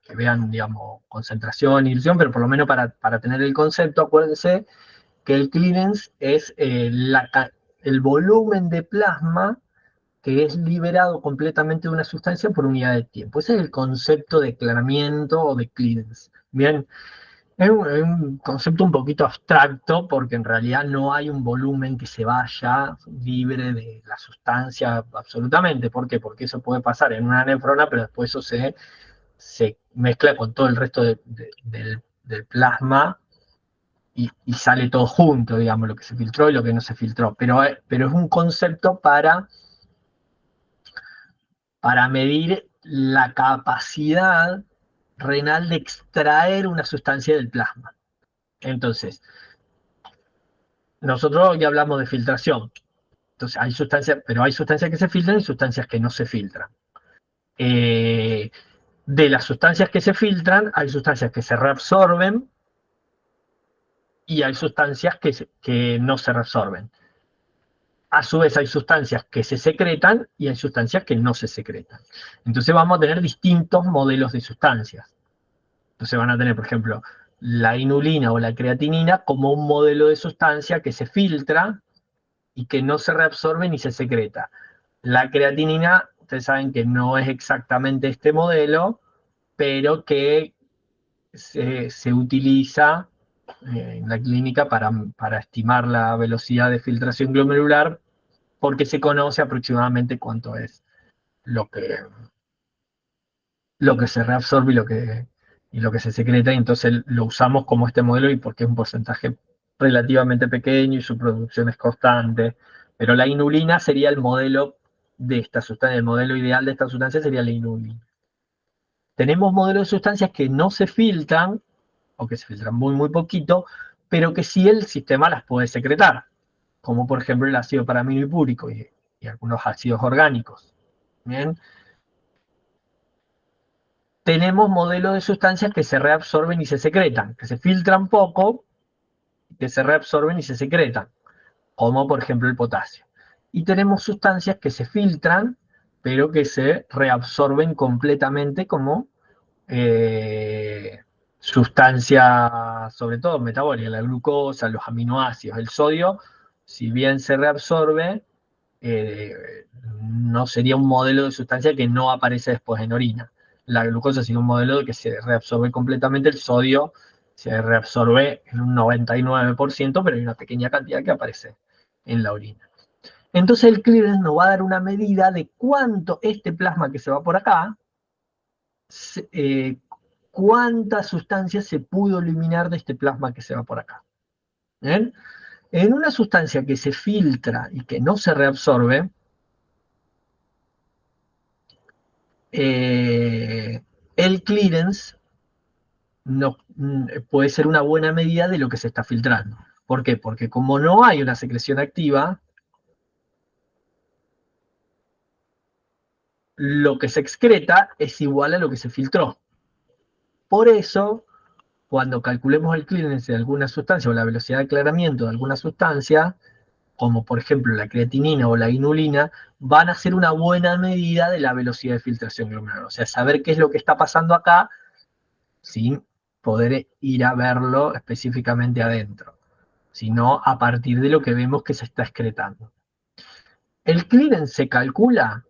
que vean, digamos, concentración y ilusión, pero por lo menos para tener el concepto, acuérdense que el clearance es el volumen de plasma que es liberado completamente de una sustancia por unidad de tiempo. Ese es el concepto de declaramiento o de clearance. Bien, es un concepto un poquito abstracto porque en realidad no hay un volumen que se vaya libre de la sustancia absolutamente. ¿Por qué? Porque eso puede pasar en una nefrona, pero después eso se mezcla con todo el resto del plasma y sale todo junto, digamos, lo que se filtró y lo que no se filtró. Pero es un concepto para medir la capacidad renal de extraer una sustancia del plasma. Entonces, nosotros ya hablamos de filtración. Entonces, hay sustancias que se filtran y sustancias que no se filtran. De las sustancias que se filtran, hay sustancias que se reabsorben y hay sustancias que no se reabsorben. A su vez hay sustancias que se secretan y hay sustancias que no se secretan. Entonces vamos a tener distintos modelos de sustancias. Entonces van a tener, por ejemplo, la inulina o la creatinina como un modelo de sustancia que se filtra y que no se reabsorbe ni se secreta. La creatinina, ustedes saben que no es exactamente este modelo, pero que se utiliza en la clínica para estimar la velocidad de filtración glomerular, porque se conoce aproximadamente cuánto es lo que se reabsorbe y lo que se secreta, y entonces lo usamos como este modelo y porque es un porcentaje relativamente pequeño y su producción es constante. Pero la inulina sería el modelo de esta sustancia, el modelo ideal de esta sustancia sería la inulina. Tenemos modelos de sustancias que no se filtran, o que se filtran muy, muy poquito, pero que sí el sistema las puede secretar. como por ejemplo el ácido paraminopúrico y algunos ácidos orgánicos. Bien. Tenemos modelos de sustancias que se reabsorben y se secretan, que se filtran poco, que se reabsorben y se secretan, como por ejemplo el potasio. Y tenemos sustancias que se filtran, pero que se reabsorben completamente como sustancia, sobre todo metabólica, la glucosa, los aminoácidos, el sodio, si bien se reabsorbe, no sería un modelo de sustancia que no aparece después en orina. La glucosa sería un modelo de que se reabsorbe completamente, el sodio se reabsorbe en un 99%, pero hay una pequeña cantidad que aparece en la orina. Entonces el clearance nos va a dar una medida de cuánto este plasma que se va por acá, cuánta sustancia se pudo eliminar de este plasma que se va por acá. ¿Bien? En una sustancia que se filtra y que no se reabsorbe, el clearance no, puede ser una buena medida de lo que se está filtrando. ¿Por qué? Porque como no hay una secreción activa, lo que se excreta es igual a lo que se filtró. Por eso, cuando calculemos el clearance de alguna sustancia o la velocidad de aclaramiento de alguna sustancia, como por ejemplo la creatinina o la inulina, van a ser una buena medida de la velocidad de filtración glomerular. O sea, saber qué es lo que está pasando acá sin poder ir a verlo específicamente adentro, sino a partir de lo que vemos que se está excretando. El clearance se calcula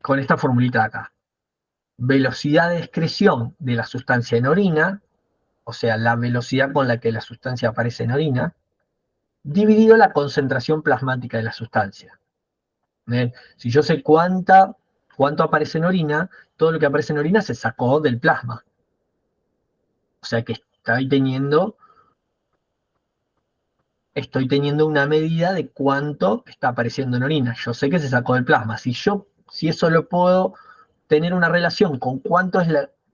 con esta formulita de acá. Velocidad de excreción de la sustancia en orina, o sea, la velocidad con la que la sustancia aparece en orina, dividido la concentración plasmática de la sustancia. ¿Ven? Si yo sé cuánto aparece en orina, todo lo que aparece en orina se sacó del plasma. O sea que estoy teniendo una medida de cuánto está apareciendo en orina. Yo sé que se sacó del plasma. Si eso lo puedo tener una relación con cuánto es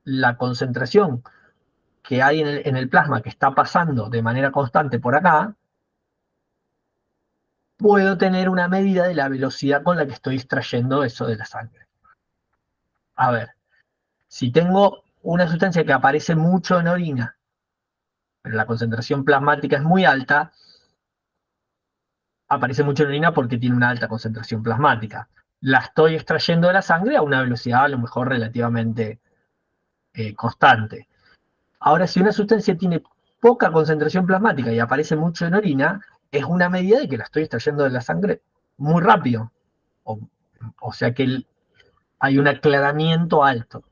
la concentración que hay en el plasma que está pasando de manera constante por acá, puedo tener una medida de la velocidad con la que estoy extrayendo eso de la sangre. A ver, si tengo una sustancia que aparece mucho en orina, pero la concentración plasmática es muy alta, aparece mucho en orina porque tiene una alta concentración plasmática. La estoy extrayendo de la sangre a una velocidad a lo mejor relativamente constante. Ahora, si una sustancia tiene poca concentración plasmática y aparece mucho en orina, es una medida de que la estoy extrayendo de la sangre muy rápido. O sea que hay un aclaramiento alto.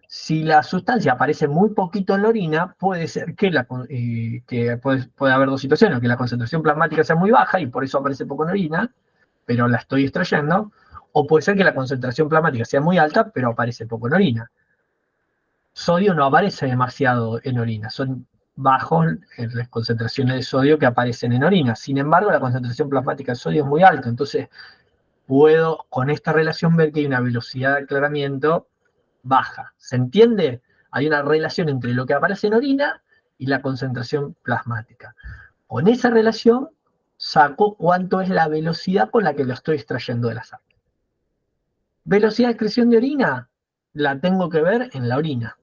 Si la sustancia aparece muy poquito en la orina, puede ser que puede haber dos situaciones, que la concentración plasmática sea muy baja y por eso aparece poco en orina, pero la estoy extrayendo, o puede ser que la concentración plasmática sea muy alta, pero aparece poco en orina. Sodio no aparece demasiado en orina, son bajos las concentraciones de sodio que aparecen en orina. Sin embargo, la concentración plasmática de sodio es muy alta, entonces puedo con esta relación ver que hay una velocidad de aclaramiento baja. ¿Se entiende? Hay una relación entre lo que aparece en orina y la concentración plasmática. Con esa relación saco cuánto es la velocidad con la que lo estoy extrayendo de la sangre. Velocidad de excreción de orina la tengo que ver en la orina.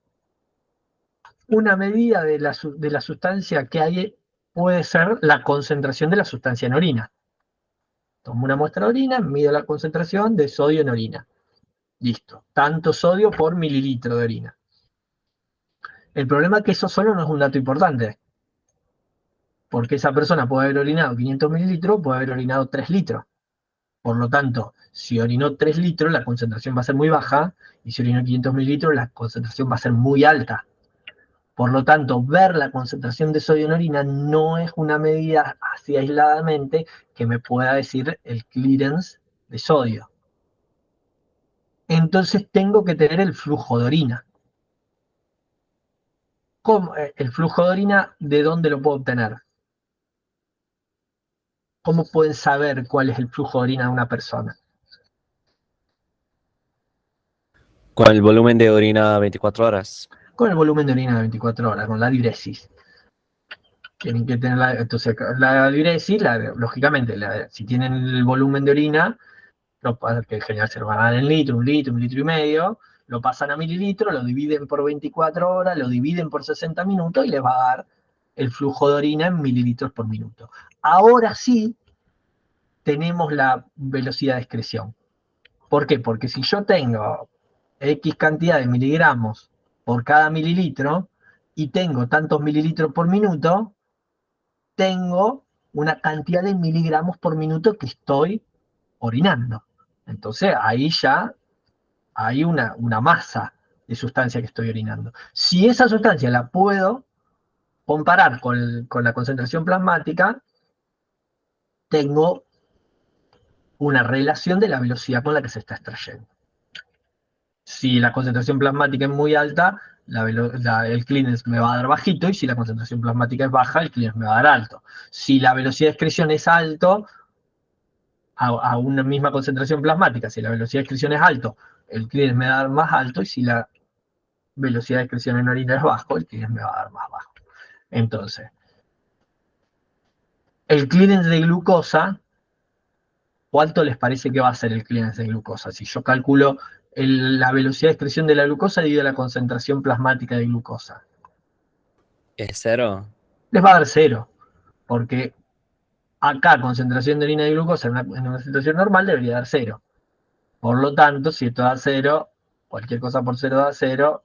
Una medida de la sustancia que hay puede ser la concentración de la sustancia en orina. Tomo una muestra de orina, mido la concentración de sodio en orina. Listo. Tanto sodio por mililitro de orina. El problema es que eso solo no es un dato importante. Porque esa persona puede haber orinado 500 mililitros, puede haber orinado 3 litros. Por lo tanto, si orinó 3 litros, la concentración va a ser muy baja, y si orinó 500 mililitros, la concentración va a ser muy alta. Por lo tanto, ver la concentración de sodio en orina no es una medida así aisladamente que me pueda decir el clearance de sodio. Entonces tengo que tener el flujo de orina. ¿El flujo de orina de dónde lo puedo obtener? ¿Cómo pueden saber cuál es el flujo de orina de una persona? Con el volumen de orina 24 horas. Con el volumen de orina de 24 horas, con la diuresis. tienen que tener entonces la diuresis, lógicamente, si tienen el volumen de orina, que en general se lo van a dar en litro, un litro y medio, lo pasan a mililitros, lo dividen por 24 horas, lo dividen por 60 minutos y les va a dar el flujo de orina en mililitros por minuto. Ahora sí tenemos la velocidad de excreción. ¿Por qué? Porque si yo tengo X cantidad de miligramos por cada mililitro y tengo tantos mililitros por minuto, tengo una cantidad de miligramos por minuto que estoy orinando. Entonces ahí ya hay una masa de sustancia que estoy orinando. Si esa sustancia la puedo comparar con la concentración plasmática, tengo una relación de la velocidad con la que se está extrayendo. Si la concentración plasmática es muy alta, el clearance me va a dar bajito, y si la concentración plasmática es baja, el clearance me va a dar alto. Si la velocidad de excreción es alto, a una misma concentración plasmática, si la velocidad de excreción es alto, el clearance me va a dar más alto, y si la velocidad de excreción en orina es bajo, el clearance me va a dar más bajo. Entonces, el clearance de glucosa, ¿cuánto les parece que va a ser el clearance de glucosa? Si yo calculo la velocidad de excreción de la glucosa dividido la concentración plasmática de glucosa, ¿Es 0? les va a dar 0, porque acá concentración de orina de glucosa en una situación normal debería dar 0. Por lo tanto, si esto da 0, cualquier cosa por 0 da 0,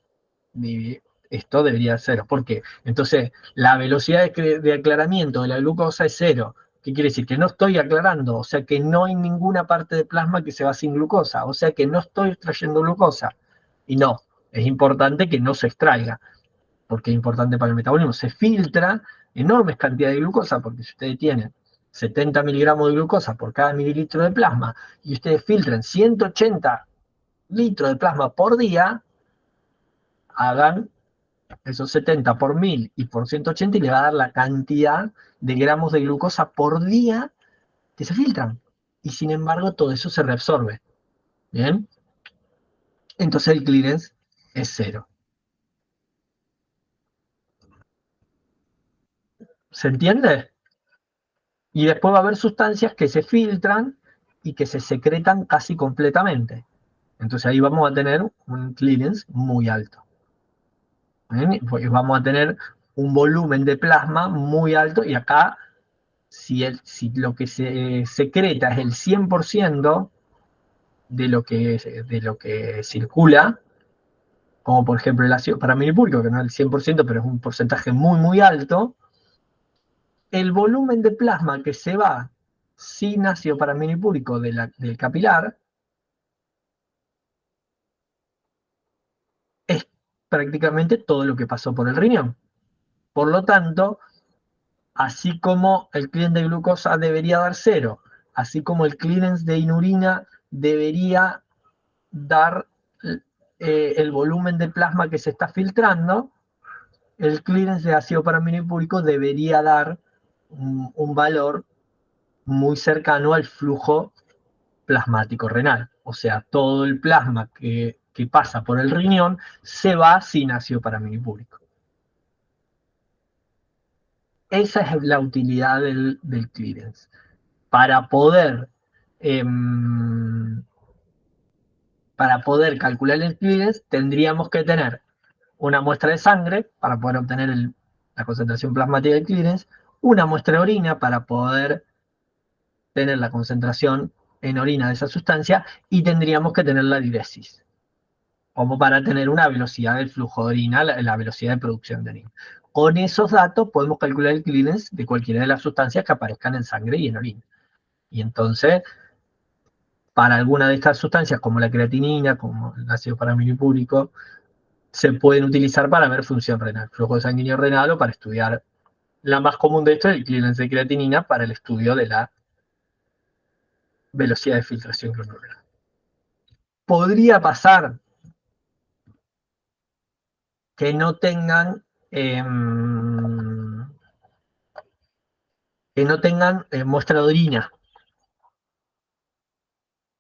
esto debería dar 0. ¿Por qué? Entonces, la velocidad de aclaramiento de la glucosa es 0. ¿Qué quiere decir? Que no estoy aclarando, o sea que no hay ninguna parte de plasma que se va sin glucosa, o sea que no estoy extrayendo glucosa. Y no, es importante que no se extraiga, porque es importante para el metabolismo. Se filtra enormes cantidades de glucosa, porque si ustedes tienen 70 miligramos de glucosa por cada mililitro de plasma, y ustedes filtran 180 litros de plasma por día, hagan esos 70 por 1000 y por 180 y le va a dar la cantidad de gramos de glucosa por día que se filtran. Y sin embargo, todo eso se reabsorbe. ¿Bien? Entonces el clearance es 0. ¿Se entiende? Y después va a haber sustancias que se filtran y que se secretan casi completamente. Entonces ahí vamos a tener un clearance muy alto. ¿Bien? Pues vamos a tener un volumen de plasma muy alto, y acá, si lo que se secreta es el 100% de lo que circula, como por ejemplo el ácido paraminipúrico, que no es el 100%, pero es un porcentaje muy, muy alto, el volumen de plasma que se va sin ácido paraminipúrico del capilar es prácticamente todo lo que pasó por el riñón. Por lo tanto, así como el clearance de glucosa debería dar 0, así como el clearance de inurina debería dar el volumen de plasma que se está filtrando, el clearance de ácido paraminipúrico debería dar un valor muy cercano al flujo plasmático renal. O sea, todo el plasma que pasa por el riñón se va sin ácido paraminipúrico. Esa es la utilidad del clearance. Para poder calcular el clearance, tendríamos que tener una muestra de sangre para poder obtener la concentración plasmática del clearance, una muestra de orina para poder tener la concentración en orina de esa sustancia, y tendríamos que tener la diuresis, como para tener una velocidad del flujo de orina, la velocidad de producción de orina. Con esos datos podemos calcular el clearance de cualquiera de las sustancias que aparezcan en sangre y en orina. Y entonces, para alguna de estas sustancias, como la creatinina, como el ácido paraminipúrico, se pueden utilizar para ver función renal, flujo sanguíneo renal, o para estudiar, la más común de esto es el clearance de creatinina para el estudio de la velocidad de filtración glomerular. Podría pasar que no tengan muestra de orina,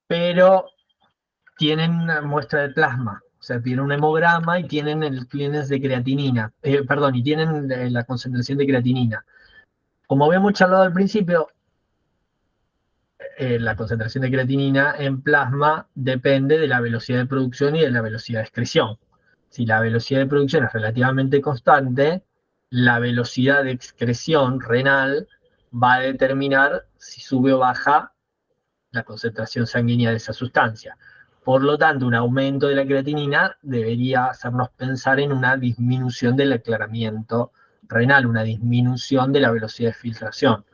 pero tienen una muestra de plasma, o sea, tienen un hemograma y tienen el clearance de creatinina, y tienen la concentración de creatinina. como habíamos charlado al principio, la concentración de creatinina en plasma depende de la velocidad de producción y de la velocidad de excreción. Si la velocidad de producción es relativamente constante, la velocidad de excreción renal va a determinar si sube o baja la concentración sanguínea de esa sustancia. Por lo tanto, un aumento de la creatinina debería hacernos pensar en una disminución del aclaramiento renal, una disminución de la velocidad de filtración,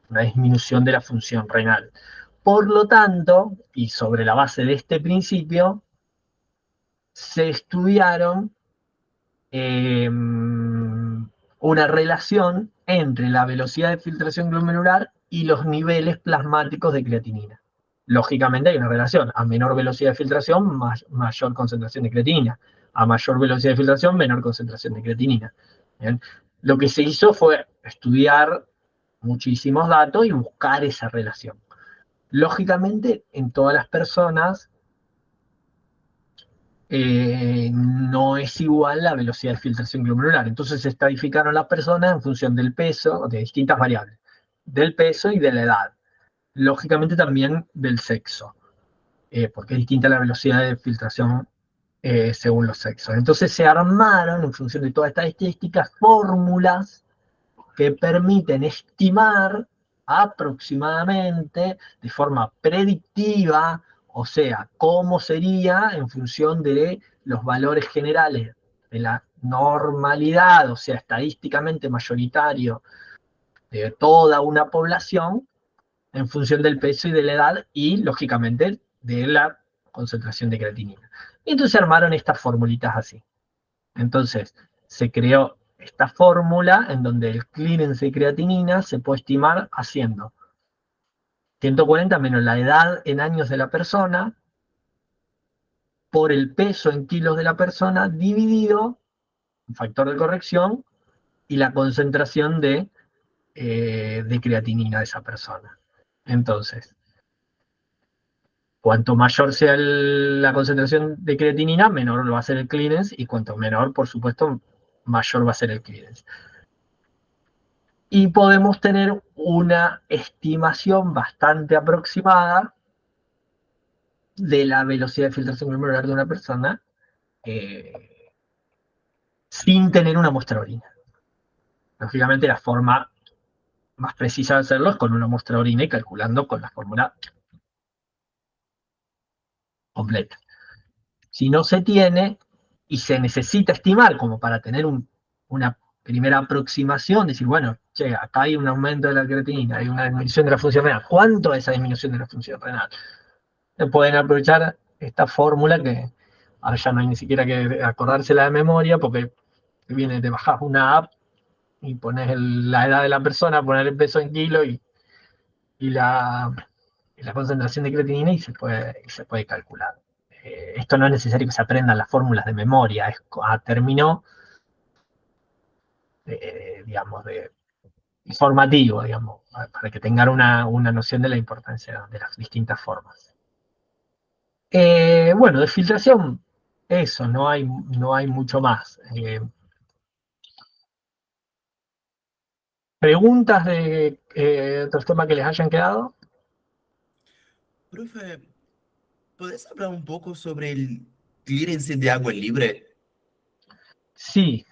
una disminución de la función renal. Por lo tanto, y sobre la base de este principio, se estudiaron una relación entre la velocidad de filtración glomerular y los niveles plasmáticos de creatinina. Lógicamente hay una relación, a menor velocidad de filtración, mayor concentración de creatinina, a mayor velocidad de filtración, menor concentración de creatinina. ¿Bien? Lo que se hizo fue estudiar muchísimos datos y buscar esa relación. Lógicamente, en todas las personas no es igual la velocidad de filtración glomerular. Entonces se estratificaron las personas en función del peso, de distintas variables, del peso y de la edad. Lógicamente también del sexo, porque es distinta la velocidad de filtración según los sexos. Entonces se armaron, en función de todas estas estadísticas, fórmulas que permiten estimar aproximadamente, de forma predictiva, o sea, cómo sería en función de los valores generales de la normalidad, o sea, estadísticamente mayoritario de toda una población, en función del peso y de la edad y, lógicamente, de la concentración de creatinina. Y entonces se armaron estas formulitas así. Entonces, se creó esta fórmula en donde el clearance de creatinina se puede estimar haciendo 140 menos la edad en años de la persona por el peso en kilos de la persona dividido, un factor de corrección, y la concentración de creatinina de esa persona. Entonces, cuanto mayor sea la concentración de creatinina, menor va a ser el clearance, y cuanto menor, por supuesto, mayor va a ser el clearance. Y podemos tener una estimación bastante aproximada de la velocidad de filtración glomerular de una persona sin tener una muestra de orina. Lógicamente, la forma más precisa de hacerlo es con una muestra de orina y calculando con la fórmula completa. Si no se tiene y se necesita estimar como para tener una primera aproximación, decir, bueno, che, acá hay un aumento de la creatinina, hay una disminución de la función renal. ¿Cuánto es esa disminución de la función renal? Pueden aprovechar esta fórmula que ahora ya no hay ni siquiera que acordársela de memoria, porque viene, te bajas una app y pones la edad de la persona, poner el peso en kilo y la concentración de creatinina y se puede calcular. Esto no es necesario que se aprendan las fórmulas de memoria, es a término, digamos, informativo, digamos, para que tengan una noción de la importancia de las distintas formas. Bueno, de filtración, eso, no hay mucho más. ¿Preguntas de otros temas que les hayan quedado? Profe, ¿podés hablar un poco sobre el clearance de agua libre? Sí.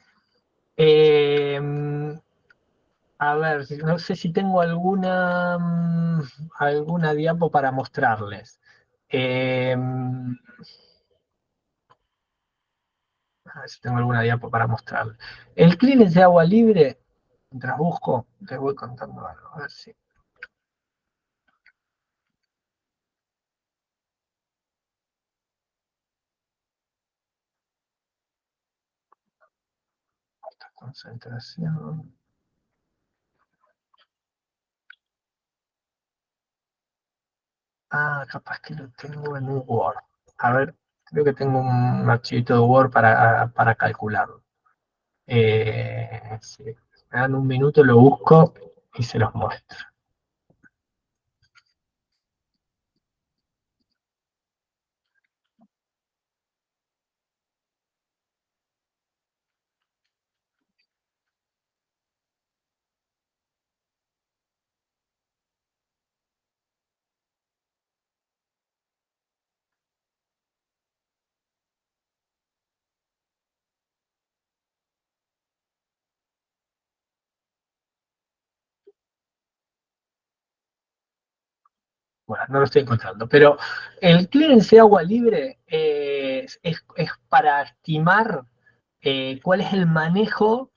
A ver, no sé si tengo alguna diapo para mostrarles. A ver si tengo alguna diapo para mostrarles. El clearance de agua libre, mientras busco, les voy contando algo. A ver si. Esta concentración. Ah, capaz que lo tengo en un Word. A ver, creo que tengo un archivito de Word para calcularlo. Si me dan un minuto, lo busco y se los muestro. Bueno, no lo estoy encontrando, pero el clearance de agua libre es para estimar cuál es el manejo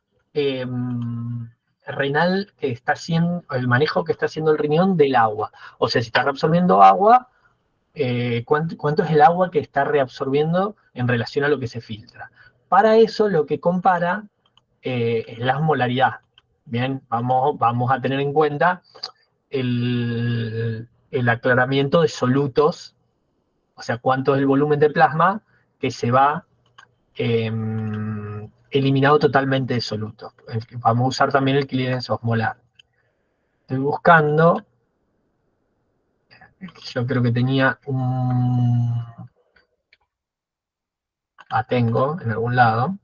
renal que está haciendo, el manejo que está haciendo el riñón del agua. O sea, si está reabsorbiendo agua, cuánto es el agua que está reabsorbiendo en relación a lo que se filtra. Para eso lo que compara es la osmolaridad. Bien, vamos a tener en cuenta el aclaramiento de solutos, o sea, cuánto es el volumen de plasma que se va eliminado totalmente de solutos. Vamos a usar también el clearance osmolar. Estoy buscando, yo creo que tenía tengo en algún lado,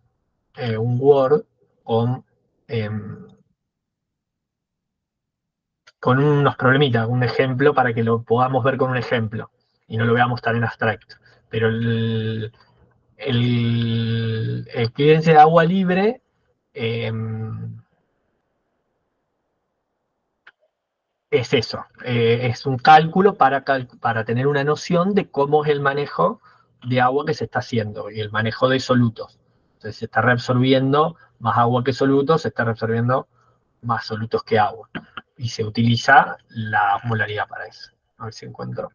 un Word con unos problemitas, un ejemplo para que lo podamos ver con un ejemplo y no lo veamos tan en abstracto. Pero el clearance de agua libre es eso, es un cálculo para tener una noción de cómo es el manejo de agua que se está haciendo y el manejo de solutos. Entonces se está reabsorbiendo más agua que solutos, se está reabsorbiendo más solutos que agua. Y se utiliza la osmolaridad para eso. A ver si encuentro.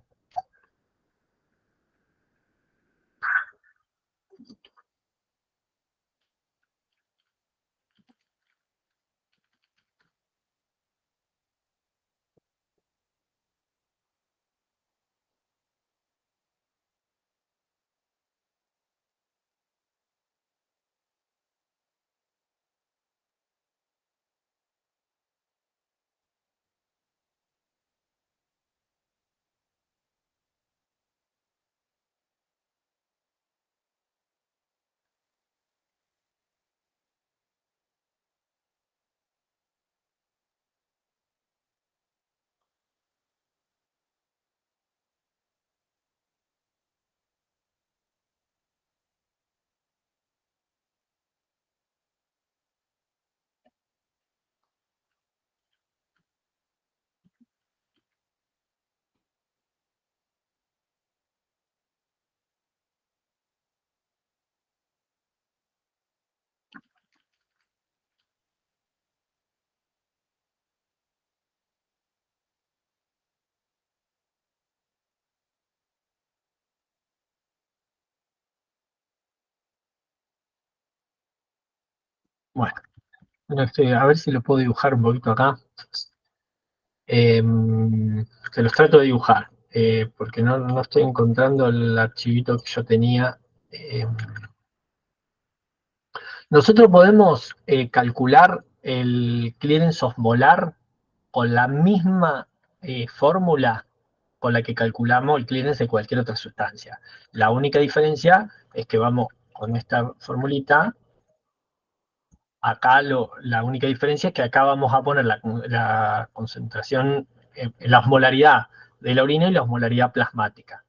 Bueno, a ver si lo puedo dibujar un poquito acá. Se los trato de dibujar, porque no estoy encontrando el archivito que yo tenía. Nosotros podemos calcular el clearance osmolar con la misma fórmula con la que calculamos el clearance de cualquier otra sustancia. La única diferencia es que vamos con esta formulita. Acá la única diferencia es que acá vamos a poner la concentración, la osmolaridad de la orina y la osmolaridad plasmática.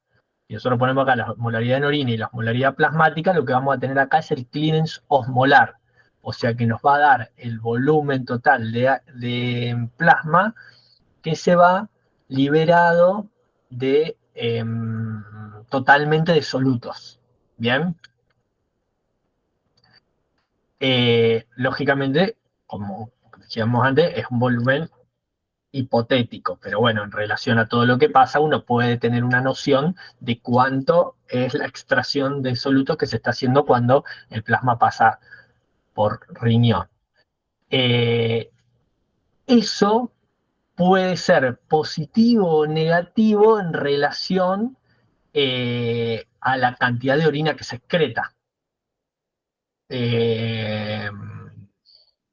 Si nosotros ponemos acá la osmolaridad en orina y la osmolaridad plasmática, lo que vamos a tener acá es el clearance osmolar. O sea que nos va a dar el volumen total de plasma que se va liberado totalmente de solutos. ¿Bien? Lógicamente, como decíamos antes, es un volumen hipotético, pero bueno, en relación a todo lo que pasa, uno puede tener una noción de cuánto es la extracción de solutos que se está haciendo cuando el plasma pasa por riñón. Eso puede ser positivo o negativo en relación a la cantidad de orina que se excreta.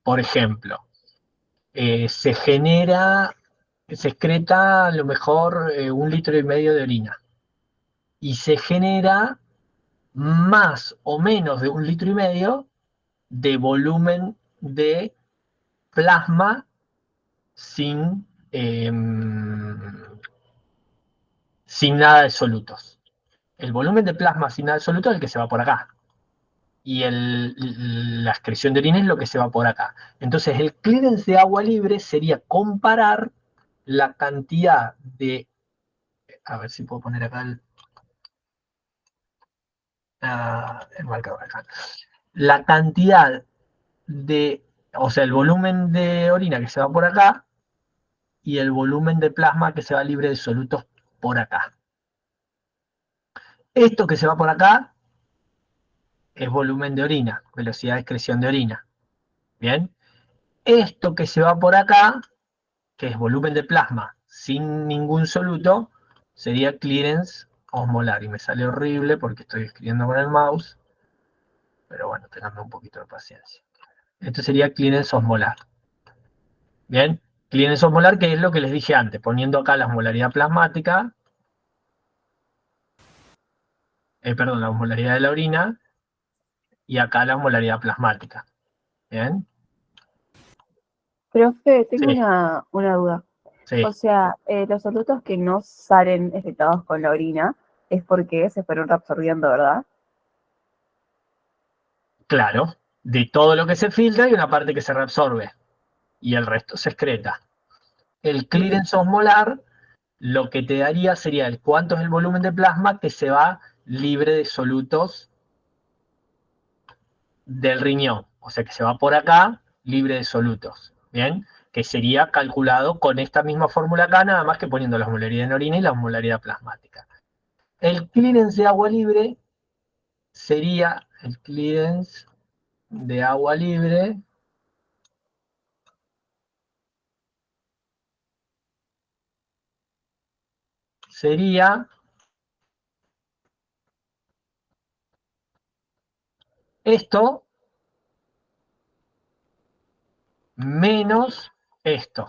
Por ejemplo, se excreta a lo mejor 1,5 litros de orina. Y se genera más o menos de 1,5 litros de volumen de plasma sin nada de solutos. El volumen de plasma sin nada de solutos es el que se va por acá. Y la excreción de orina es lo que se va por acá. Entonces el clearance de agua libre sería comparar la cantidad de a ver si puedo poner acá el marcador acá. La cantidad de, o sea, el volumen de orina que se va por acá y el volumen de plasma que se va libre de solutos por acá. Esto que se va por acá es volumen de orina, velocidad de excreción de orina. Bien. Esto que se va por acá, que es volumen de plasma sin ningún soluto, sería clearance osmolar. Y me sale horrible porque estoy escribiendo con el mouse. Pero bueno, tenganme un poquito de paciencia. Esto sería clearance osmolar. Bien. Clearance osmolar, que es lo que les dije antes, poniendo acá la osmolaridad plasmática. Perdón, la osmolaridad de la orina. Y acá la osmolaridad plasmática. Bien. Profe, tengo Sí. una duda. Sí. O sea, los solutos que no salen efectuados con la orina es porque se fueron reabsorbiendo, ¿verdad? Claro. De todo lo que se filtra hay una parte que se reabsorbe. Y el resto se excreta. El clearance osmolar lo que te daría sería el cuánto es el volumen de plasma que se va libre de solutos del riñón. O sea que se va por acá libre de solutos. ¿Bien? Que sería calculado con esta misma fórmula acá, nada más que poniendo la osmolaridad en orina y la osmolaridad plasmática. El clearance de agua libre sería el clearance de agua libre sería esto menos esto.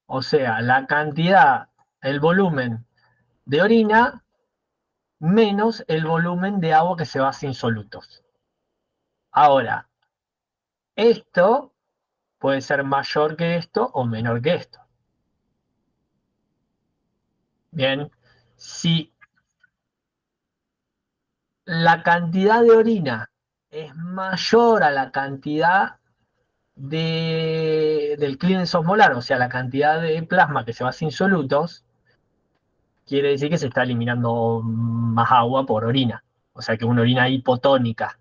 O sea, la cantidad, el volumen de orina menos el volumen de agua que se va sin solutos. Ahora, esto puede ser mayor que esto o menor que esto. Bien, si la cantidad de orina es mayor a la cantidad del clearance osmolar, o sea, la cantidad de plasma que se va sin solutos, quiere decir que se está eliminando más agua por orina. O sea, que una orina hipotónica.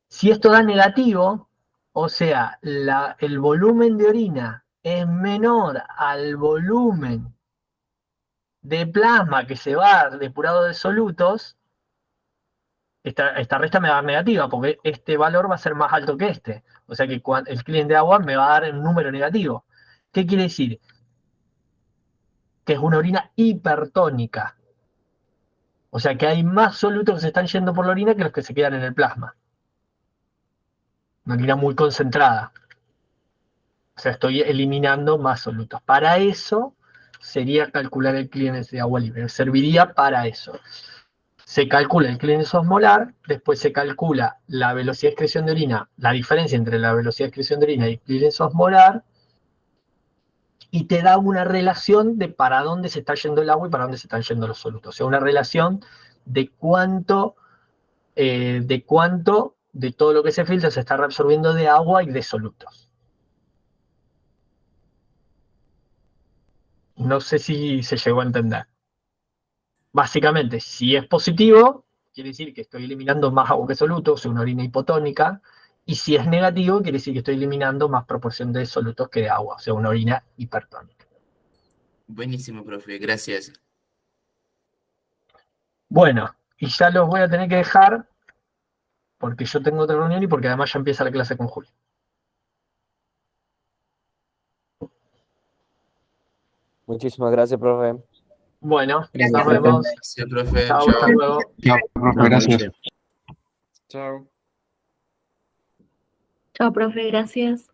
Si esto da negativo, o sea, el volumen de orina es menor al volumen de plasma que se va depurado de solutos, esta resta me va a dar negativa, porque este valor va a ser más alto que este. O sea que el clearance de agua me va a dar un número negativo. ¿Qué quiere decir? Que es una orina hipertónica. O sea que hay más solutos que se están yendo por la orina que los que se quedan en el plasma. Una orina muy concentrada. O sea, estoy eliminando más solutos. Para eso sería calcular el clearance de agua libre. Serviría para eso. Se calcula el clearance osmolar, después se calcula la velocidad de excreción de orina, la diferencia entre la velocidad de excreción de orina y el clearance osmolar, y te da una relación de para dónde se está yendo el agua y para dónde se están yendo los solutos. O sea, una relación de cuánto de todo lo que se filtra se está reabsorbiendo de agua y de solutos. No sé si se llegó a entender. Básicamente, si es positivo, quiere decir que estoy eliminando más agua que solutos, o sea, una orina hipotónica, y si es negativo, quiere decir que estoy eliminando más proporción de solutos que de agua, o sea, una orina hipertónica. Buenísimo, profe, gracias. Bueno, y ya los voy a tener que dejar, porque yo tengo otra reunión y porque además ya empieza la clase con Julio. Muchísimas gracias, profe. Bueno, Gracias, nos profe. vemos. Gracias, profe. Chao, Chao. hasta luego. Chao, profe, gracias. Chao. Chao, profe, gracias.